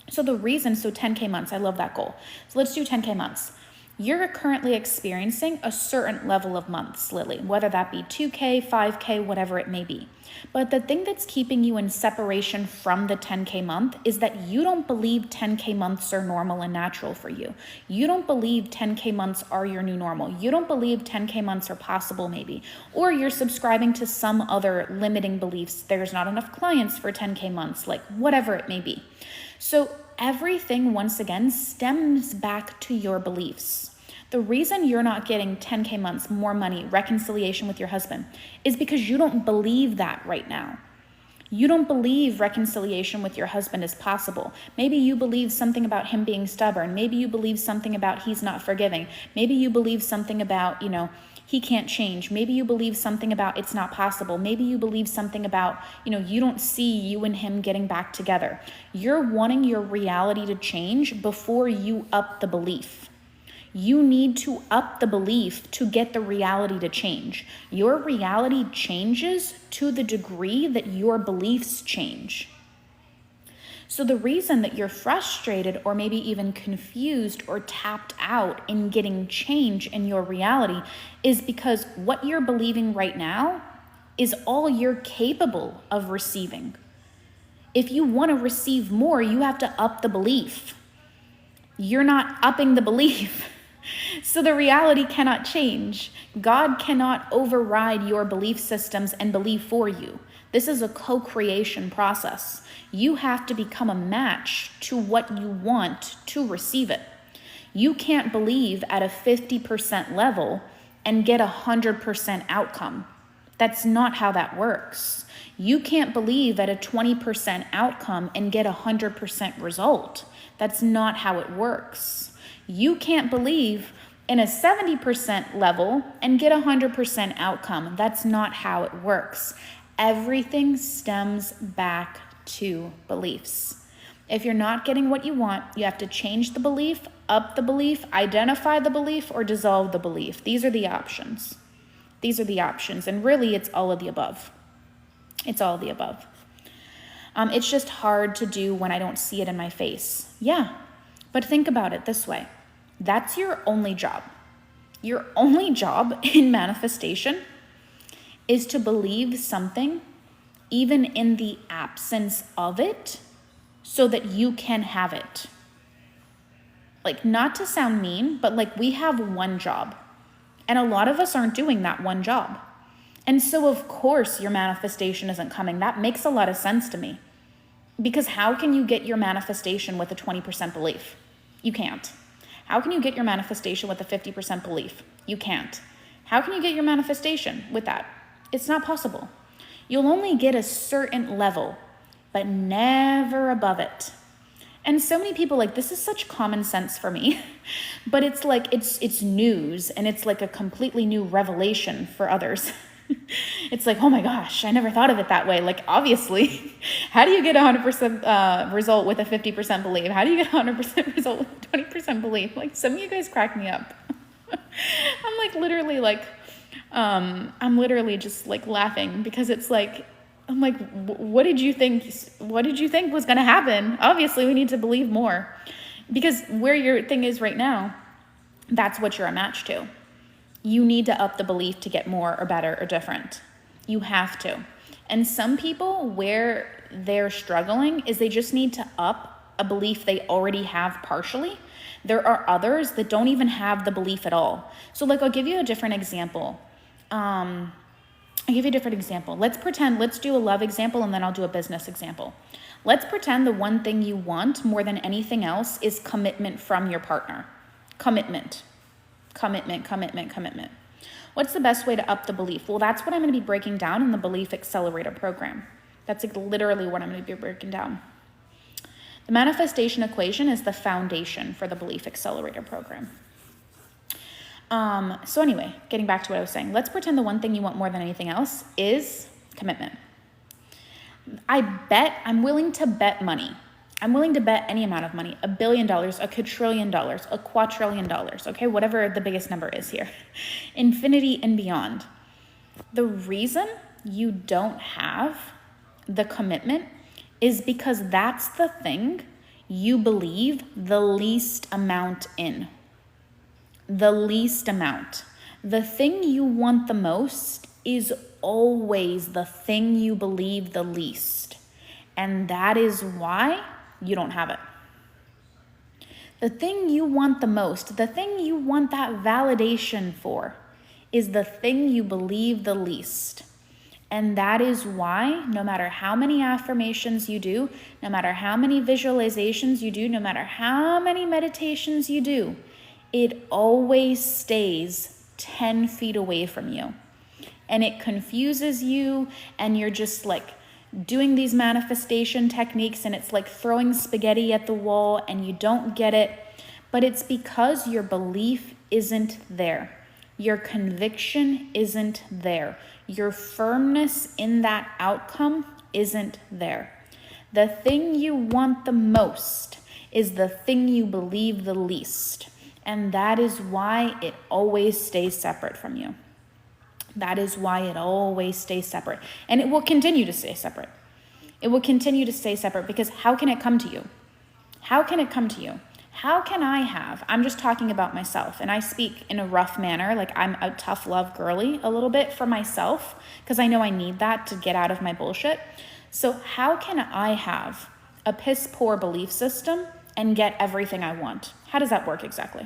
So 10K months, I love that goal. So let's do 10K months. You're currently experiencing a certain level of months, Lily, whether that be 2K, 5K, whatever it may be. But the thing that's keeping you in separation from the 10K month is that you don't believe 10K months are normal and natural for you. You don't believe 10K months are your new normal. You don't believe 10K months are possible maybe. Or you're subscribing to some other limiting beliefs. There's not enough clients for 10K months, like whatever it may be. So everything, once again, stems back to your beliefs. The reason you're not getting 10K months, more money, reconciliation with your husband is because you don't believe that right now. You don't believe reconciliation with your husband is possible. Maybe you believe something about him being stubborn. Maybe you believe something about he's not forgiving. Maybe you believe something about, he can't change. Maybe you believe something about it's not possible. Maybe you believe something about, you don't see you and him getting back together. You're wanting your reality to change before you up the belief. You need to up the belief to get the reality to change. Your reality changes to the degree that your beliefs change. So the reason that you're frustrated or maybe even confused or tapped out in getting change in your reality is because what you're believing right now is all you're capable of receiving. If you want to receive more, you have to up the belief. You're not upping the belief. So the reality cannot change. God cannot override your belief systems and believe for you. This is a co-creation process. You have to become a match to what you want to receive it. You can't believe at a 50% level and get 100% outcome. That's not how that works. You can't believe at a 20% outcome and get 100% result. That's not how it works. You can't believe in a 70% level and get 100% outcome. That's not how it works. Everything stems back to beliefs. If you're not getting what you want, you have to change the belief, up the belief, identify the belief, or dissolve the belief. These are the options. And really, it's all of the above. It's all of the above. It's just hard to do when I don't see it in my face. Yeah, but think about it this way. That's your only job. Your only job in manifestation is to believe something even in the absence of it so that you can have it. Like, not to sound mean, but like we have one job and a lot of us aren't doing that one job. And so of course your manifestation isn't coming. That makes a lot of sense to me because how can you get your manifestation with a 20% belief? You can't. How can you get your manifestation with a 50% belief? You can't. How can you get your manifestation with that? It's not possible. You'll only get a certain level, but never above it. And so many people this is such common sense for me, but it's like, it's news and it's like a completely new revelation for others. It's like, oh my gosh, I never thought of it that way. Like, obviously, how do you get 100% result with a 50% belief? How do you get 100% result with a 20% belief? Like, some of you guys crack me up. I'm literally just like laughing because it's like, I'm like, what did you think was going to happen? Obviously, we need to believe more because where your thing is right now, that's what you're a match to. You need to up the belief to get more or better or different. You have to. And some people, where they're struggling is they just need to up a belief they already have partially. There are others that don't even have the belief at all. So I'll give you a different example. Let's do a love example and then I'll do a business example. Let's pretend the one thing you want more than anything else is commitment from your partner. Commitment. What's the best way to up the belief? Well, that's what I'm going to be breaking down in the Belief Accelerator program. That's literally what I'm going to be breaking down. The manifestation equation is the foundation for the Belief Accelerator program. So anyway, getting back to what I was saying, let's pretend the one thing you want more than anything else is commitment. I'm willing to bet money. I'm willing to bet any amount of money, $1 billion, $1 quadrillion, $1 quadrillion, okay? Whatever the biggest number is here. Infinity and beyond. The reason you don't have the commitment is because that's the thing you believe the least amount in. The least amount. The thing you want the most is always the thing you believe the least. And that is why you don't have it. The thing you want the most, the thing you want that validation for, is the thing you believe the least. And that is why no matter how many affirmations you do, no matter how many visualizations you do, no matter how many meditations you do, it always stays 10 feet away from you. And it confuses you, and you're just like doing these manifestation techniques, and it's like throwing spaghetti at the wall and you don't get it. But it's because your belief isn't there. Your conviction isn't there. Your firmness in that outcome isn't there. The thing you want the most is the thing you believe the least. And that is why it always stays separate from you. That is why it always stays separate. And it will continue to stay separate. It will continue to stay separate because how can it come to you? How can it come to you? How can I have, I'm just talking about myself, and I speak in a rough manner, like I'm a tough love girly a little bit for myself, because I know I need that to get out of my bullshit. So how can I have a piss poor belief system and get everything I want? How does that work exactly?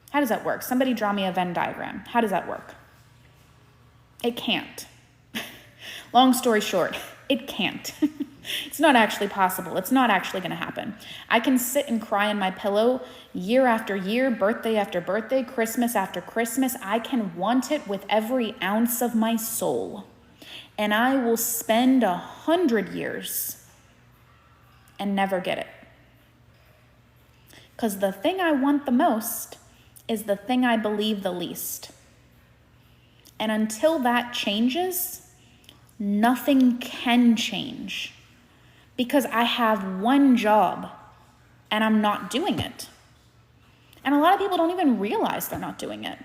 How does that work? Somebody draw me a Venn diagram. How does that work? It can't. Long story short, it can't. It's not actually possible. It's not actually going to happen. I can sit and cry in my pillow year after year, birthday after birthday, Christmas after Christmas. I can want it with every ounce of my soul. And I will spend 100 years and never get it. Because the thing I want the most is the thing I believe the least. And until that changes, nothing can change. Because I have one job and I'm not doing it. And a lot of people don't even realize they're not doing it.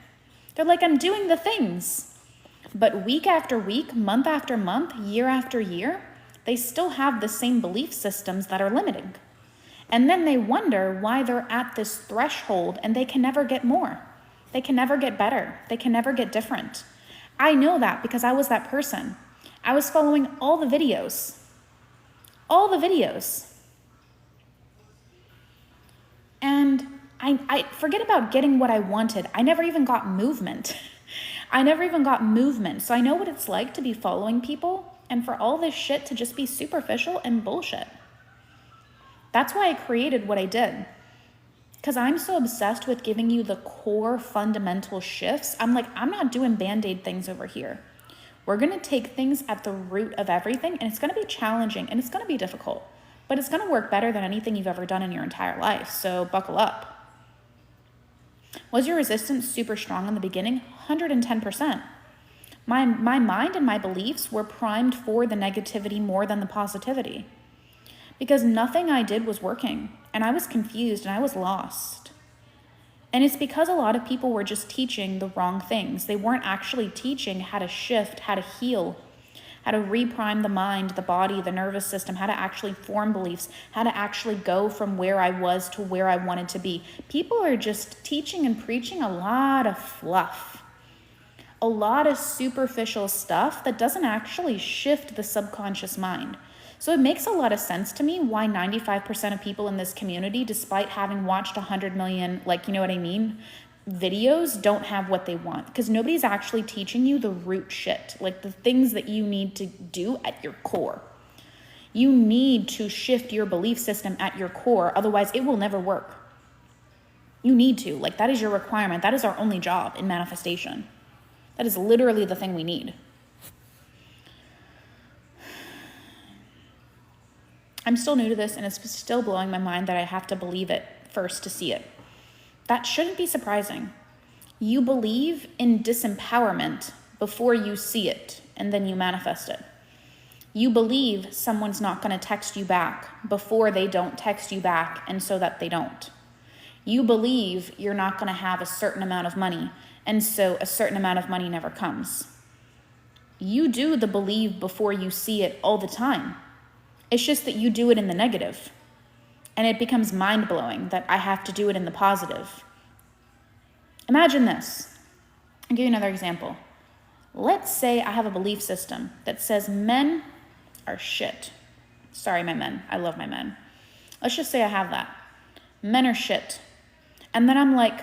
They're like, I'm doing the things. But week after week, month after month, year after year, they still have the same belief systems that are limiting. And then they wonder why they're at this threshold and they can never get more. They can never get better. They can never get different. I know that because I was that person. I was following all the videos. All the videos. And I forget about getting what I wanted. I never even got movement. So I know what it's like to be following people and for all this shit to just be superficial and bullshit. That's why I created what I did. Because I'm so obsessed with giving you the core fundamental shifts. I'm like, I'm not doing Band-Aid things over here. We're going to take things at the root of everything, and it's going to be challenging, and it's going to be difficult, but it's going to work better than anything you've ever done in your entire life, so buckle up. Was your resistance super strong in the beginning? 110%. My mind and my beliefs were primed for the negativity more than the positivity, because nothing I did was working, and I was confused, and I was lost. And it's because a lot of people were just teaching the wrong things. They weren't actually teaching how to shift, how to heal, how to reprime the mind, the body, the nervous system, how to actually form beliefs, how to actually go from where I was to where I wanted to be. People are just teaching and preaching a lot of fluff, a lot of superficial stuff that doesn't actually shift the subconscious mind. So it makes a lot of sense to me why 95% of people in this community, despite having watched 100 million, like, you know what I mean, videos, don't have what they want. Because nobody's actually teaching you the root shit, like the things that you need to do at your core. You need to shift your belief system at your core, otherwise it will never work. You need to, like, that is your requirement. That is our only job in manifestation. That is literally the thing we need. I'm still new to this, and it's still blowing my mind that I have to believe it first to see it. That shouldn't be surprising. You believe in disempowerment before you see it, and then you manifest it. You believe someone's not going to text you back before they don't text you back, and so that they don't. You believe you're not going to have a certain amount of money, and so a certain amount of money never comes. You do the believe before you see it all the time. It's just that you do it in the negative. And it becomes mind-blowing that I have to do it in the positive. Imagine this. I'll give you another example. Let's say I have a belief system that says men are shit. Sorry, my men. I love my men. Let's just say I have that. Men are shit. And then I'm like,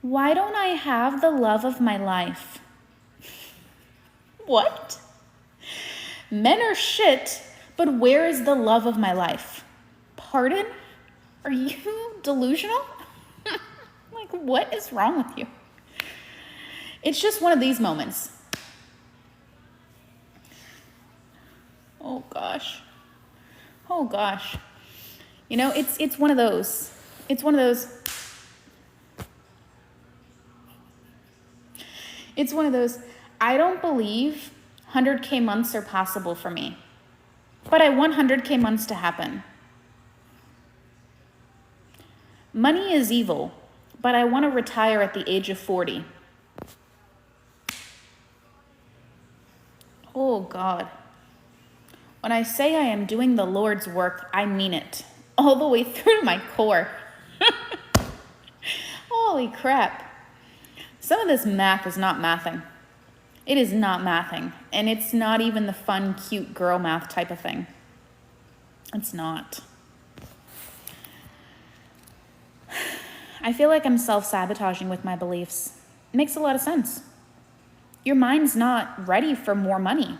why don't I have the love of my life? What? Men are shit, but where is the love of my life? Pardon? Are you delusional? Like, what is wrong with you? It's just one of these moments. Oh gosh. Oh gosh. You know, it's one of those. It's one of those. It's one of those. I don't believe 100K months are possible for me, but I want 100K months to happen. Money is evil, but I want to retire at the age of 40. Oh God. When I say I am doing the Lord's work, I mean it. All the way through to my core. Holy crap. Some of this math is not mathing. It is not mathing. And it's not even the fun, cute girl math type of thing. It's not. I feel like I'm self-sabotaging with my beliefs. It makes a lot of sense. Your mind's not ready for more money.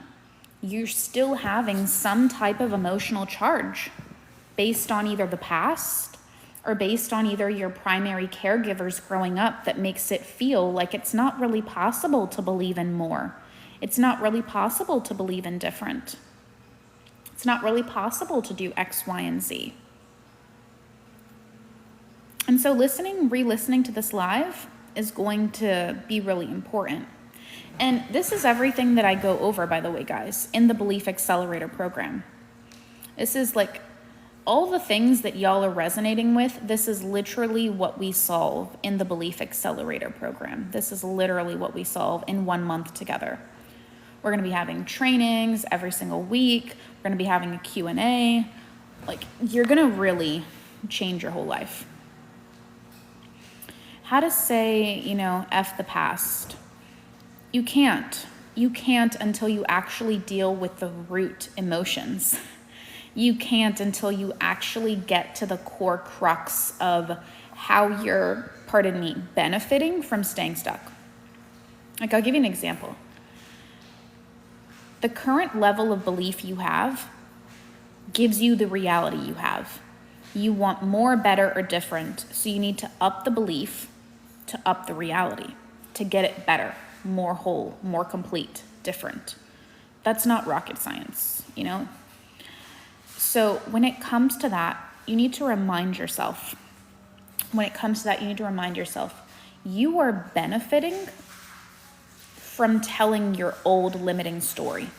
You're still having some type of emotional charge based on either the past or based on either your primary caregivers growing up that makes it feel like it's not really possible to believe in more. It's not really possible to believe in different. It's not really possible to do X, Y, and Z. And so re-listening to this live is going to be really important. And this is everything that I go over, by the way, guys, in the Belief Accelerator program. This is like all the things that y'all are resonating with. This is literally what we solve in the Belief Accelerator program. This is literally what we solve in 1 month together. We're going to be having trainings every single week. We're going to be having a Q&A. Like, you're going to really change your whole life. How to say, F the past. You can't. You can't until you actually deal with the root emotions. You can't until you actually get to the core crux of how you're, benefiting from staying stuck. Like, I'll give you an example. The current level of belief you have gives you the reality you have. You want more, better, or different, so you need to up the belief to up the reality, to get it better, more whole, more complete, different. That's not rocket science, So when it comes to that, you need to remind yourself. You are benefiting from telling your old limiting story.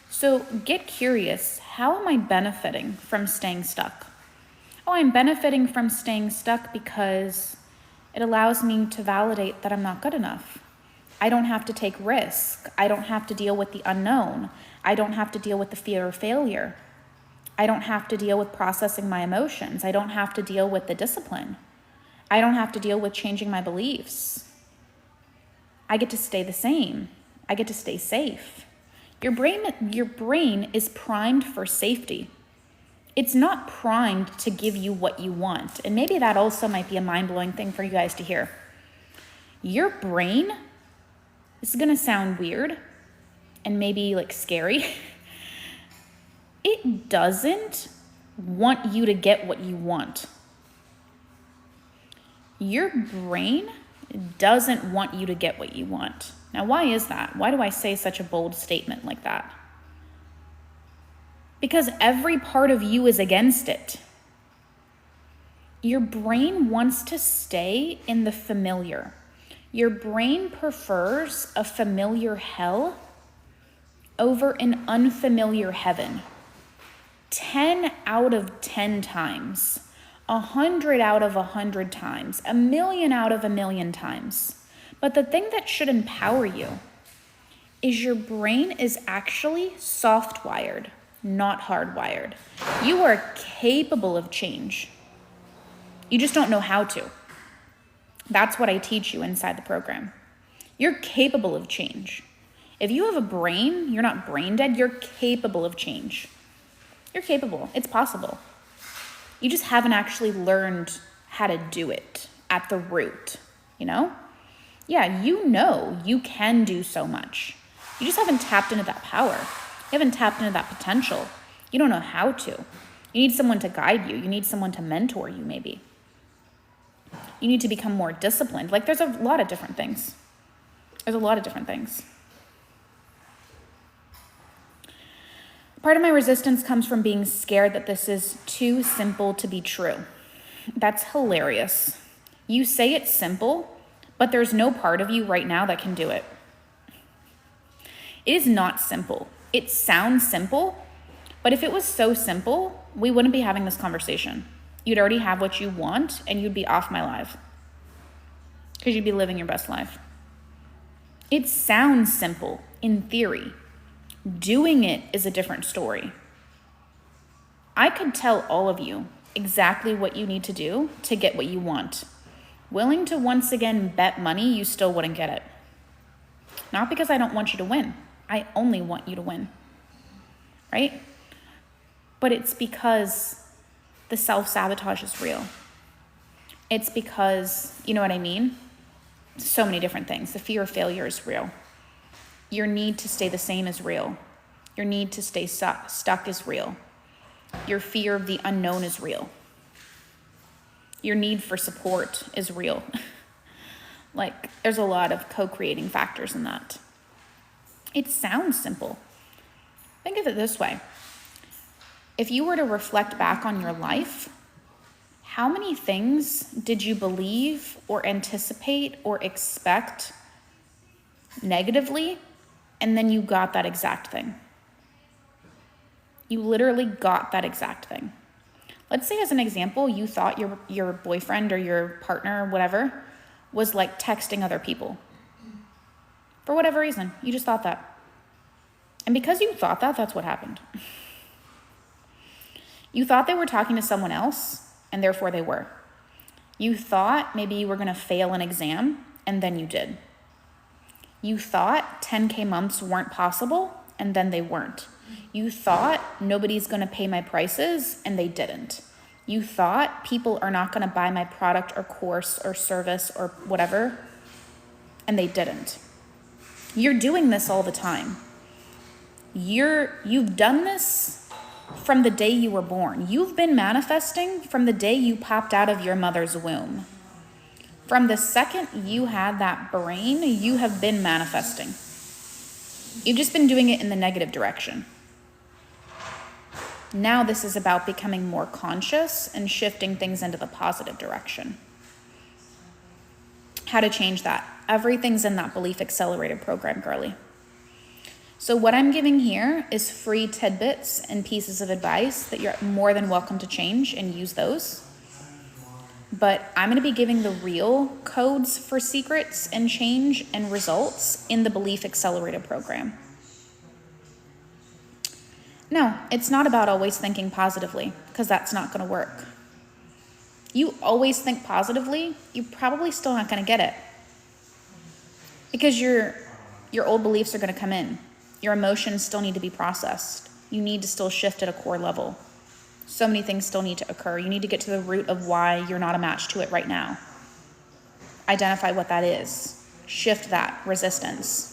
So get curious, how am I benefiting from staying stuck? Oh, I'm benefiting from staying stuck because it allows me to validate that I'm not good enough. I don't have to take risk. I don't have to deal with the unknown. I don't have to deal with the fear of failure. I don't have to deal with processing my emotions. I don't have to deal with the discipline. I don't have to deal with changing my beliefs. I get to stay the same. I get to stay safe. Your brain is primed for safety. It's not primed to give you what you want. And maybe that also might be a mind-blowing thing for you guys to hear. Your brain, this is going to sound weird and maybe like scary. It doesn't want you to get what you want. Your brain doesn't want you to get what you want. Now, why is that? Why do I say such a bold statement like that? Because every part of you is against it. Your brain wants to stay in the familiar. Your brain prefers a familiar hell over an unfamiliar heaven. 10 out of 10 times, 100 out of 100 times, 1,000,000 out of 1,000,000 times. But the thing that should empower you is your brain is actually soft-wired, not hardwired. You are capable of change. You just don't know how to. That's what I teach you inside the program. You're capable of change. If you have a brain, you're not brain dead, you're capable of change. You're capable. It's possible. You just haven't actually learned how to do it at the root, Yeah, you can do so much. You just haven't tapped into that power. You haven't tapped into that potential. You don't know how to. You need someone to guide you. You need someone to mentor you, maybe. You need to become more disciplined. Like, there's a lot of different things. There's a lot of different things. Part of my resistance comes from being scared that this is too simple to be true. That's hilarious. You say it's simple, but there's no part of you right now that can do it. It is not simple. It sounds simple, but if it was so simple, we wouldn't be having this conversation. You'd already have what you want, and you'd be off my live because you'd be living your best life. It sounds simple in theory. Doing it is a different story. I could tell all of you exactly what you need to do to get what you want. Willing to once again bet money you still wouldn't get it. Not because I don't want you to win. I only want you to win. Right? But it's because the self-sabotage is real. It's because, you know what I mean? So many different things. The fear of failure is real. Your need to stay the same is real. Your need to stay stuck is real. Your fear of the unknown is real. Your need for support is real. Like, there's a lot of co-creating factors in that. It sounds simple. Think of it this way. If you were to reflect back on your life, how many things did you believe or anticipate or expect negatively, and then you got that exact thing? You literally got that exact thing. Let's say, as an example, you thought your boyfriend or your partner or whatever was like texting other people. For whatever reason, you just thought that. And because you thought that, that's what happened. You thought they were talking to someone else, and therefore they were. You thought maybe you were going to fail an exam, and then you did. You thought 10K months weren't possible, and then they weren't. You thought nobody's going to pay my prices, and they didn't. You thought people are not going to buy my product or course or service or whatever, and they didn't. You're doing this all the time. You've done this from the day you were born. You've been manifesting from the day you popped out of your mother's womb. From the second you had that brain, you have been manifesting. You've just been doing it in the negative direction. Now this is about becoming more conscious and shifting things into the positive direction. How to change that? Everything's in that Belief Accelerator program, girly. So what I'm giving here is free tidbits and pieces of advice that you're more than welcome to change and use those. But I'm going to be giving the real codes for secrets and change and results in the Belief Accelerator program. No, it's not about always thinking positively, because that's not going to work. You always think positively, you're probably still not going to get it. Because your old beliefs are going to come in. Your emotions still need to be processed. You need to still shift at a core level. So many things still need to occur. You need to get to the root of why you're not a match to it right now. Identify what that is. Shift that resistance.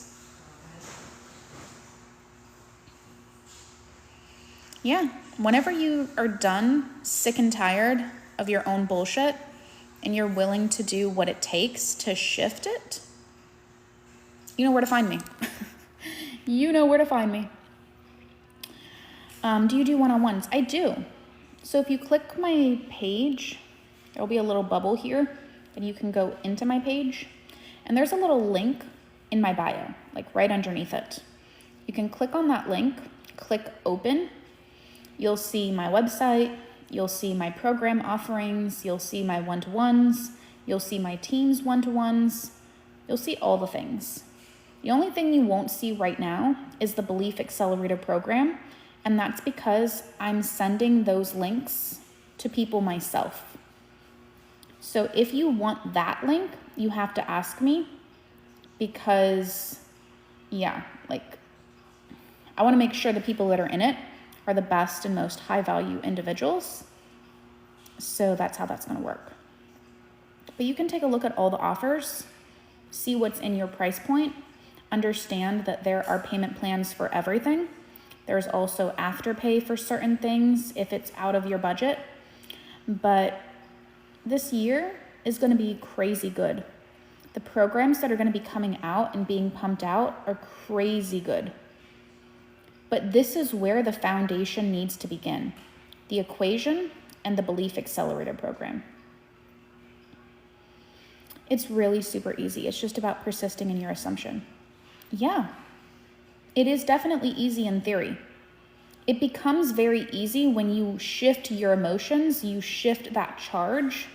Yeah, whenever you are done, sick and tired of your own bullshit, and you're willing to do what it takes to shift it, you know where to find me. You know where to find me. Do you do one-on-ones? I do. So if you click my page, there'll be a little bubble here, and you can go into my page. And there's a little link in my bio, like right underneath it. You can click on that link, click open. You'll see my website. You'll see my program offerings. You'll see my one-to-ones. You'll see my team's one-to-ones. You'll see all the things. The only thing you won't see right now is the Belief Accelerator program, and that's because I'm sending those links to people myself. So if you want that link, you have to ask me, because, I want to make sure the people that are in it are the best and most high-value individuals. So that's how that's going to work. But you can take a look at all the offers, see what's in your price point. understand that there are payment plans for everything. There's also afterpay for certain things if it's out of your budget. But this year is going to be crazy good. The programs that are going to be coming out and being pumped out are crazy good. But this is where the foundation needs to begin. The equation and the belief accelerator program. It's really super easy. It's just about persisting in your assumption. Yeah, it is definitely easy in theory. It becomes very easy when you shift your emotions, you shift that charge,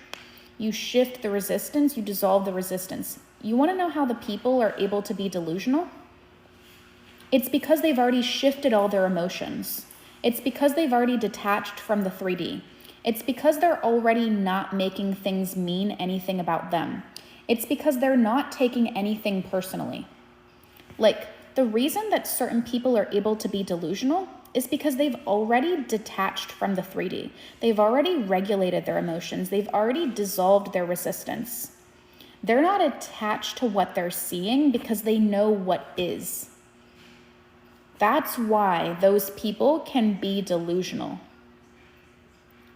you shift the resistance, you dissolve the resistance. You want to know how the people are able to be delusional? It's because they've already shifted all their emotions. It's because they've already detached from the 3D. It's because they're already not making things mean anything about them. It's because they're not taking anything personally. Like, the reason that certain people are able to be delusional is because they've already detached from the 3D. They've already regulated their emotions. They've already dissolved their resistance. They're not attached to what they're seeing because they know what is. That's why those people can be delusional.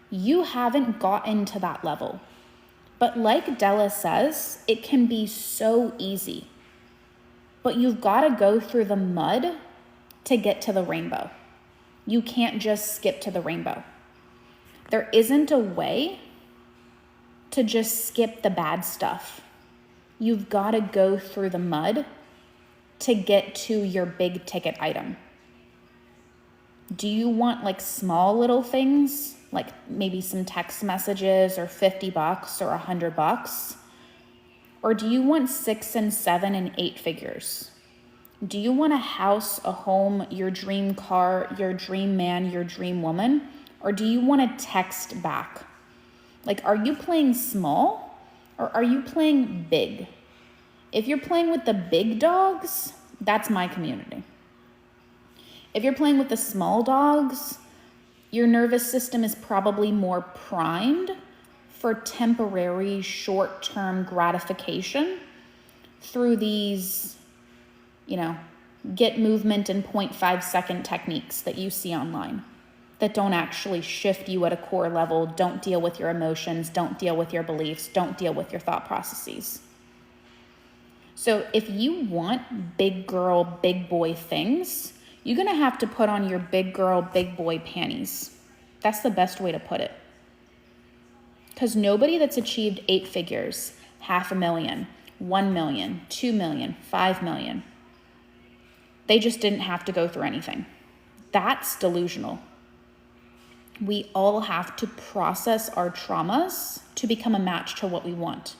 You haven't gotten to that level. But like Della says, it can be so easy. But you've got to go through the mud to get to the rainbow. You can't just skip to the rainbow. There isn't a way to just skip the bad stuff. You've got to go through the mud to get to your big ticket item. Do you want like small little things, like maybe some text messages or $50 or $100? Or do you want 6 and 7 and 8 figures? Do you want a house, a home, your dream car, your dream man, your dream woman? Or do you want a text back? Like, are you playing small or are you playing big? If you're playing with the big dogs, that's my community. If you're playing with the small dogs, your nervous system is probably more primed for temporary short-term gratification through these, get movement in 0.5 second techniques that you see online that don't actually shift you at a core level, don't deal with your emotions, don't deal with your beliefs, don't deal with your thought processes. So if you want big girl, big boy things, you're going to have to put on your big girl, big boy panties. That's the best way to put it. Because nobody that's achieved 8 figures, $500,000, 1 million, 2 million, 5 million, they just didn't have to go through anything. That's delusional. We all have to process our traumas to become a match to what we want.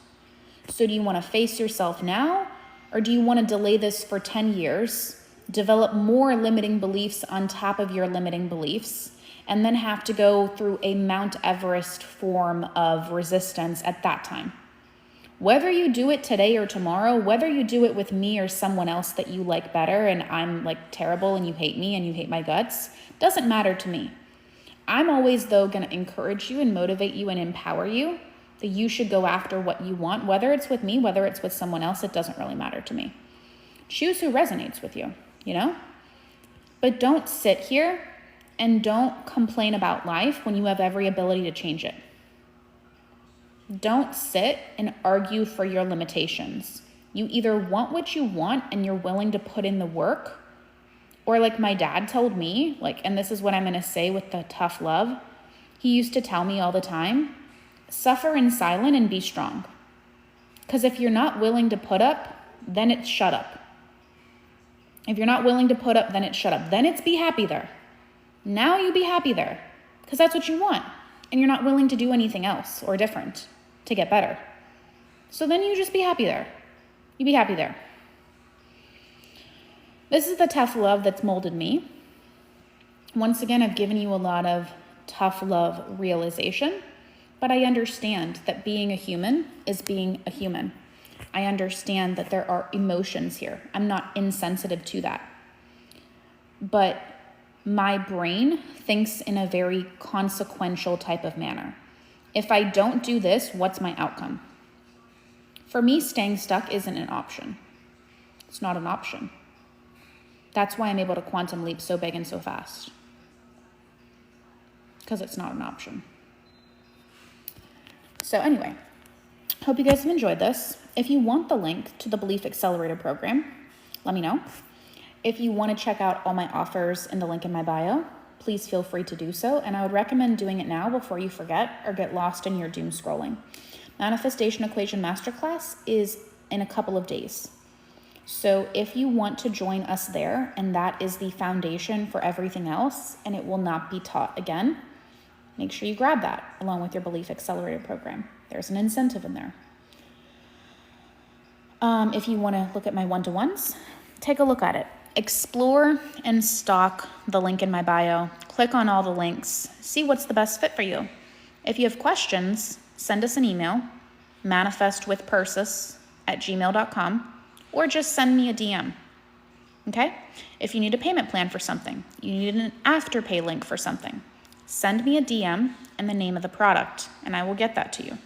So do you want to face yourself now, or do you want to delay this for 10 years, develop more limiting beliefs on top of your limiting beliefs, and then have to go through a Mount Everest form of resistance at that time? Whether you do it today or tomorrow, whether you do it with me or someone else that you like better and I'm like terrible and you hate me and you hate my guts, doesn't matter to me. I'm always, though, going to encourage you and motivate you and empower you that you should go after what you want, whether it's with me, whether it's with someone else, it doesn't really matter to me. Choose who resonates with you, But don't sit here and don't complain about life when you have every ability to change it. Don't sit and argue for your limitations. You either want what you want and you're willing to put in the work, or like my dad told me, and this is what I'm going to say with the tough love, he used to tell me all the time, suffer in silence and be strong. Because if you're not willing to put up, then it's shut up. If you're not willing to put up, then it's shut up. Then it's be happy there. Now you be happy there because that's what you want. And you're not willing to do anything else or different to get better. So then you just be happy there. You be happy there. This is the tough love that's molded me. Once again, I've given you a lot of tough love realization, but I understand that being a human is being a human. I understand that there are emotions here. I'm not insensitive to that. But my brain thinks in a very consequential type of manner. If I don't do this, what's my outcome? For me, staying stuck isn't an option. It's not an option. That's why I'm able to quantum leap so big and so fast. Because it's not an option. So anyway, hope you guys have enjoyed this. If you want the link to the Belief Accelerator program, let me know. If you want to check out all my offers in the link in my bio, please feel free to do so. And I would recommend doing it now before you forget or get lost in your doom scrolling. Manifestation Equation Masterclass is in a couple of days. So if you want to join us there, and that is the foundation for everything else, and it will not be taught again, make sure you grab that along with your Belief Accelerator program. There's an incentive in there. If you want to look at my one-to-ones, take a look at it. Explore and stalk the link in my bio. Click on all the links. See what's the best fit for you. If you have questions, send us an email, manifestwithpersis@gmail.com, or just send me a DM. Okay? If you need a payment plan for something, you need an afterpay link for something, send me a DM and the name of the product, and I will get that to you.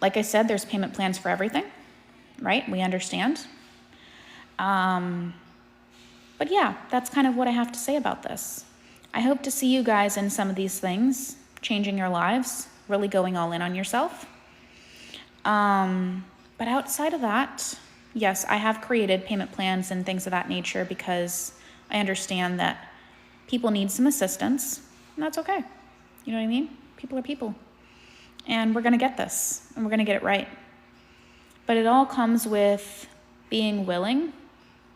Like I said, there's payment plans for everything, right? We understand. But yeah, that's kind of what I have to say about this. I hope to see you guys in some of these things, changing your lives, really going all in on yourself. But outside of that, yes, I have created payment plans and things of that nature because I understand that people need some assistance, and that's okay. You know what I mean? People are people. And we're going to get this, and we're going to get it right. But it all comes with being willing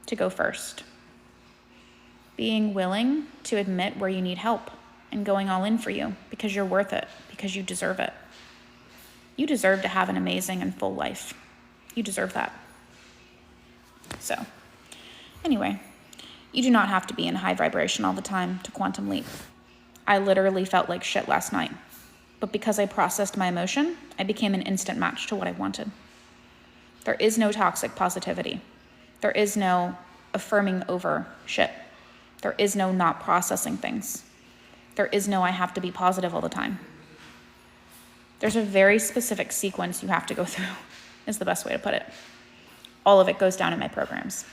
to go first. Being willing to admit where you need help and going all in for you because you're worth it, because you deserve it. You deserve to have an amazing and full life. You deserve that. So, anyway, you do not have to be in high vibration all the time to quantum leap. I literally felt like shit last night. But because I processed my emotion, I became an instant match to what I wanted. There is no toxic positivity. There is no affirming over shit. There is no not processing things. There is no I have to be positive all the time. There's a very specific sequence you have to go through, is the best way to put it. All of it goes down in my programs.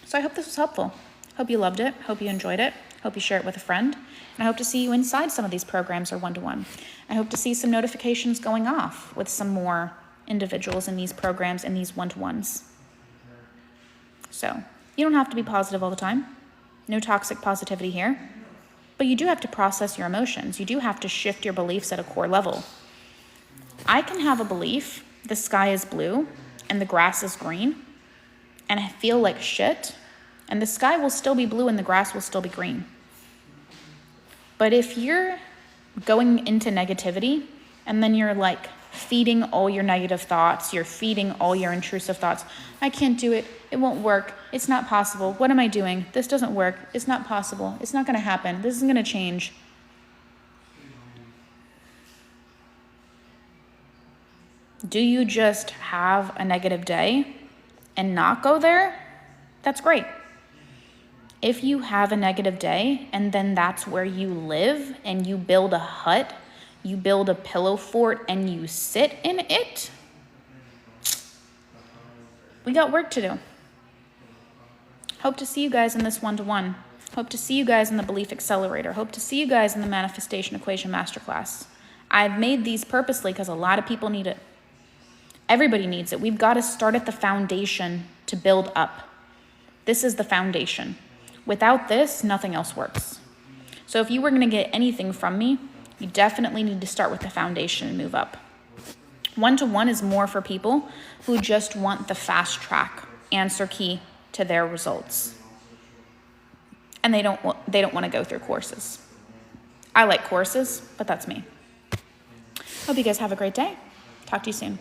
So I hope this was helpful. Hope you loved it. Hope you enjoyed it. Hope you share it with a friend. And I hope to see you inside some of these programs or one-to-one. I hope to see some notifications going off with some more individuals in these programs and these one-to-ones. So you don't have to be positive all the time. No toxic positivity here. But you do have to process your emotions. You do have to shift your beliefs at a core level. I can have a belief, the sky is blue and the grass is green, and I feel like shit, and the sky will still be blue and the grass will still be green. But if you're going into negativity and then you're like feeding all your negative thoughts, you're feeding all your intrusive thoughts, I can't do it, it won't work, it's not possible, what am I doing, this doesn't work, it's not possible, it's not going to happen, this isn't going to change. Do you just have a negative day and not go there? That's great. If you have a negative day and then that's where you live and you build a hut, you build a pillow fort and you sit in it, we got work to do. Hope to see you guys in this one-to-one. Hope to see you guys in the Belief Accelerator. Hope to see you guys in the Manifestation Equation Masterclass. I've made these purposely because a lot of people need it. Everybody needs it. We've got to start at the foundation to build up. This is the foundation. Without this, nothing else works. So if you were going to get anything from me, you definitely need to start with the foundation and move up. One-to-one is more for people who just want the fast track answer key to their results. And they don't want to go through courses. I like courses, but that's me. Hope you guys have a great day. Talk to you soon.